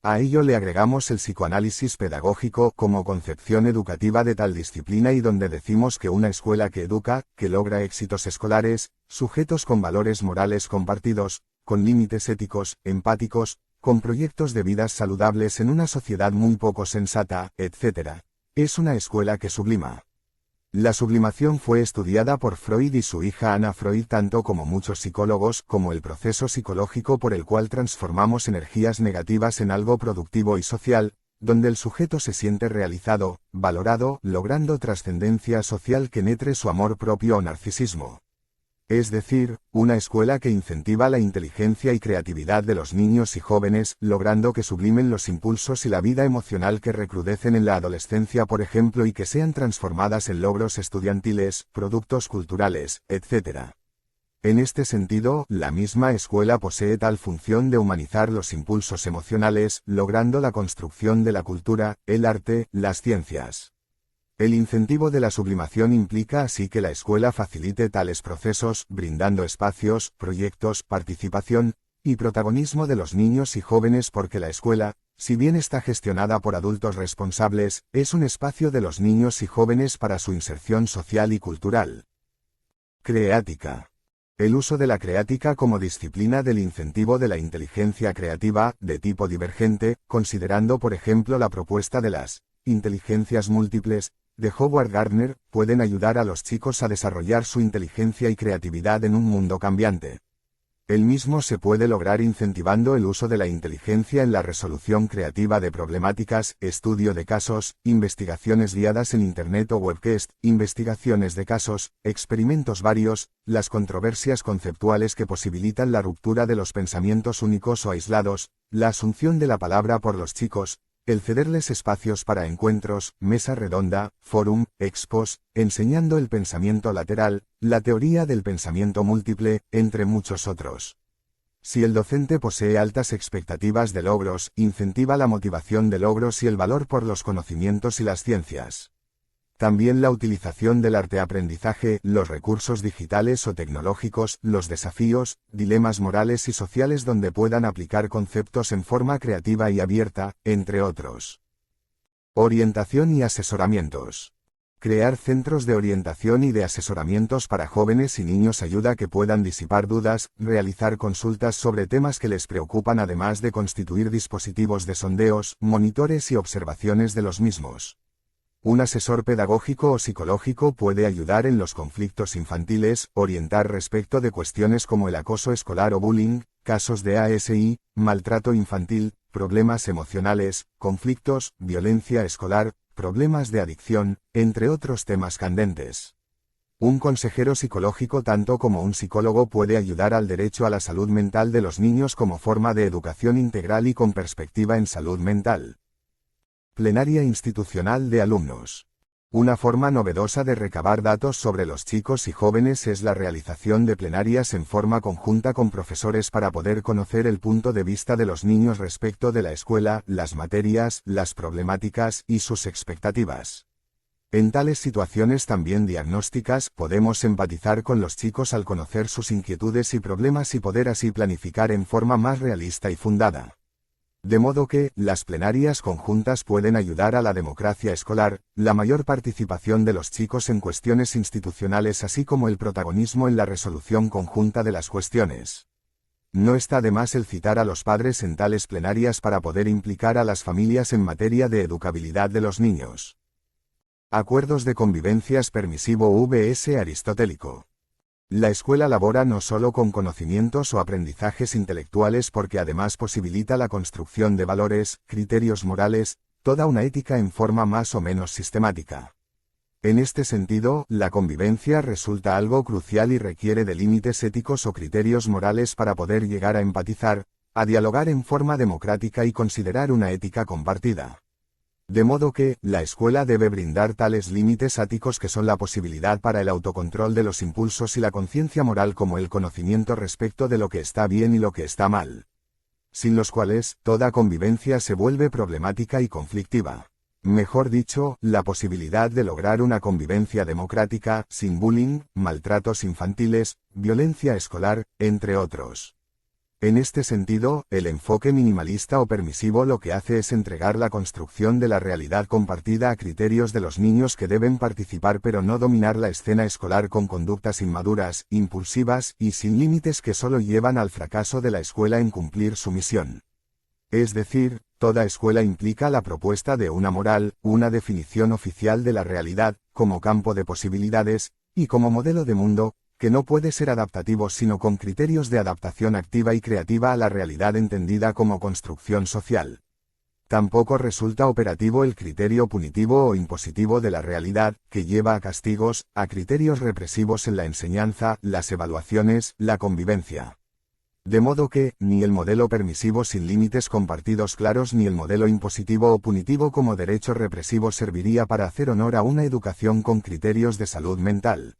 A ello le agregamos el psicoanálisis pedagógico como concepción educativa de tal disciplina y donde decimos que una escuela que educa, que logra éxitos escolares, sujetos con valores morales compartidos, con límites éticos, empáticos, con proyectos de vidas saludables en una sociedad muy poco sensata, etc. Es una escuela que sublima. La sublimación fue estudiada por Freud y su hija Anna Freud tanto como muchos psicólogos como el proceso psicológico por el cual transformamos energías negativas en algo productivo y social, donde el sujeto se siente realizado, valorado, logrando trascendencia social que nutre su amor propio o narcisismo. Es decir, una escuela que incentiva la inteligencia y creatividad de los niños y jóvenes, logrando que sublimen los impulsos y la vida emocional que recrudecen en la adolescencia por ejemplo y que sean transformadas en logros estudiantiles, productos culturales, etc. En este sentido, la misma escuela posee tal función de humanizar los impulsos emocionales, logrando la construcción de la cultura, el arte, las ciencias. El incentivo de la sublimación implica así que la escuela facilite tales procesos, brindando espacios, proyectos, participación y protagonismo de los niños y jóvenes porque la escuela, si bien está gestionada por adultos responsables, es un espacio de los niños y jóvenes para su inserción social y cultural. Creática. El uso de la creática como disciplina del incentivo de la inteligencia creativa, de tipo divergente, considerando por ejemplo la propuesta de las inteligencias múltiples, de Howard Gardner, pueden ayudar a los chicos a desarrollar su inteligencia y creatividad en un mundo cambiante. El mismo se puede lograr incentivando el uso de la inteligencia en la resolución creativa de problemáticas, estudio de casos, investigaciones guiadas en Internet o webcast, investigaciones de casos, experimentos varios, las controversias conceptuales que posibilitan la ruptura de los pensamientos únicos o aislados, la asunción de la palabra por los chicos, el cederles espacios para encuentros, mesa redonda, fórum, expos, enseñando el pensamiento lateral, la teoría del pensamiento múltiple, entre muchos otros. Si el docente posee altas expectativas de logros, incentiva la motivación de logros y el valor por los conocimientos y las ciencias. También la utilización del arte-aprendizaje, los recursos digitales o tecnológicos, los desafíos, dilemas morales y sociales donde puedan aplicar conceptos en forma creativa y abierta, entre otros. Orientación y asesoramientos. Crear centros de orientación y de asesoramientos para jóvenes y niños ayuda a que puedan disipar dudas, realizar consultas sobre temas que les preocupan además de constituir dispositivos de sondeos, monitores y observaciones de los mismos. Un asesor pedagógico o psicológico puede ayudar en los conflictos infantiles, orientar respecto de cuestiones como el acoso escolar o bullying, casos de ASI, maltrato infantil, problemas emocionales, conflictos, violencia escolar, problemas de adicción, entre otros temas candentes. Un consejero psicológico tanto como un psicólogo puede ayudar al derecho a la salud mental de los niños como forma de educación integral y con perspectiva en salud mental. Plenaria institucional de alumnos. Una forma novedosa de recabar datos sobre los chicos y jóvenes es la realización de plenarias en forma conjunta con profesores para poder conocer el punto de vista de los niños respecto de la escuela, las materias, las problemáticas y sus expectativas. En tales situaciones también diagnósticas, podemos empatizar con los chicos al conocer sus inquietudes y problemas y poder así planificar en forma más realista y fundada. De modo que, las plenarias conjuntas pueden ayudar a la democracia escolar, la mayor participación de los chicos en cuestiones institucionales así como el protagonismo en la resolución conjunta de las cuestiones. No está de más el citar a los padres en tales plenarias para poder implicar a las familias en materia de educabilidad de los niños. Acuerdos de convivencias permisivo vs aristotélico. La escuela labora no solo con conocimientos o aprendizajes intelectuales porque además posibilita la construcción de valores, criterios morales, toda una ética en forma más o menos sistemática. En este sentido, la convivencia resulta algo crucial y requiere de límites éticos o criterios morales para poder llegar a empatizar, a dialogar en forma democrática y considerar una ética compartida. De modo que, la escuela debe brindar tales límites éticos que son la posibilidad para el autocontrol de los impulsos y la conciencia moral como el conocimiento respecto de lo que está bien y lo que está mal. Sin los cuales, toda convivencia se vuelve problemática y conflictiva. Mejor dicho, la posibilidad de lograr una convivencia democrática, sin bullying, maltratos infantiles, violencia escolar, entre otros. En este sentido, el enfoque minimalista o permisivo lo que hace es entregar la construcción de la realidad compartida a criterios de los niños que deben participar pero no dominar la escena escolar con conductas inmaduras, impulsivas y sin límites que solo llevan al fracaso de la escuela en cumplir su misión. Es decir, toda escuela implica la propuesta de una moral, una definición oficial de la realidad, como campo de posibilidades, y como modelo de mundo, que no puede ser adaptativo sino con criterios de adaptación activa y creativa a la realidad entendida como construcción social. Tampoco resulta operativo el criterio punitivo o impositivo de la realidad, que lleva a castigos, a criterios represivos en la enseñanza, las evaluaciones, la convivencia. De modo que, ni el modelo permisivo sin límites compartidos claros ni el modelo impositivo o punitivo como derecho represivo serviría para hacer honor a una educación con criterios de salud mental.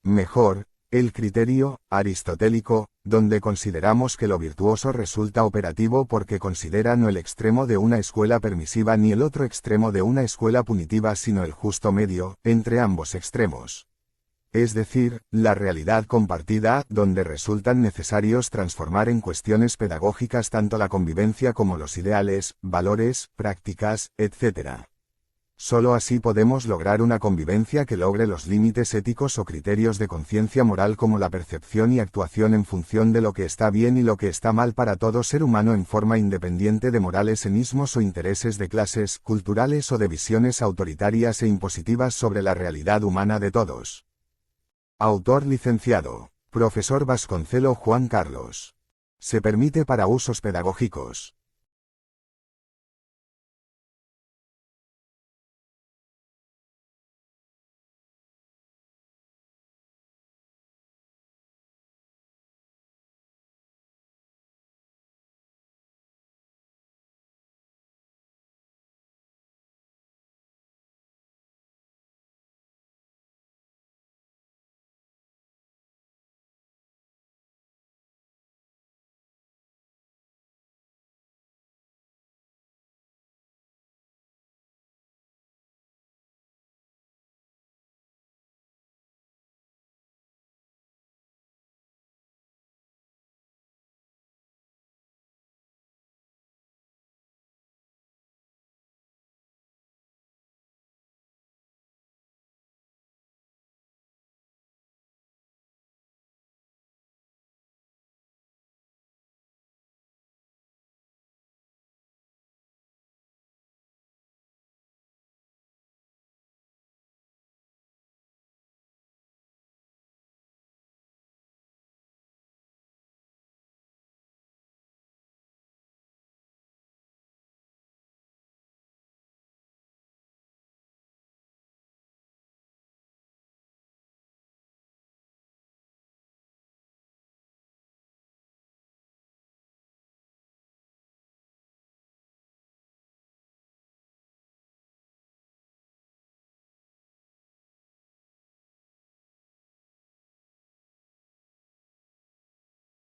Mejor, el criterio aristotélico, donde consideramos que lo virtuoso resulta operativo porque considera no el extremo de una escuela permisiva ni el otro extremo de una escuela punitiva sino el justo medio, entre ambos extremos. Es decir, la realidad compartida, donde resultan necesarios transformar en cuestiones pedagógicas tanto la convivencia como los ideales, valores, prácticas, etc. Solo así podemos lograr una convivencia que logre los límites éticos o criterios de conciencia moral como la percepción y actuación en función de lo que está bien y lo que está mal para todo ser humano en forma independiente de morales enismos o intereses de clases, culturales o de visiones autoritarias e impositivas sobre la realidad humana de todos. Autor licenciado, Profesor Vasconcelo Juan Carlos. Se permite para usos pedagógicos.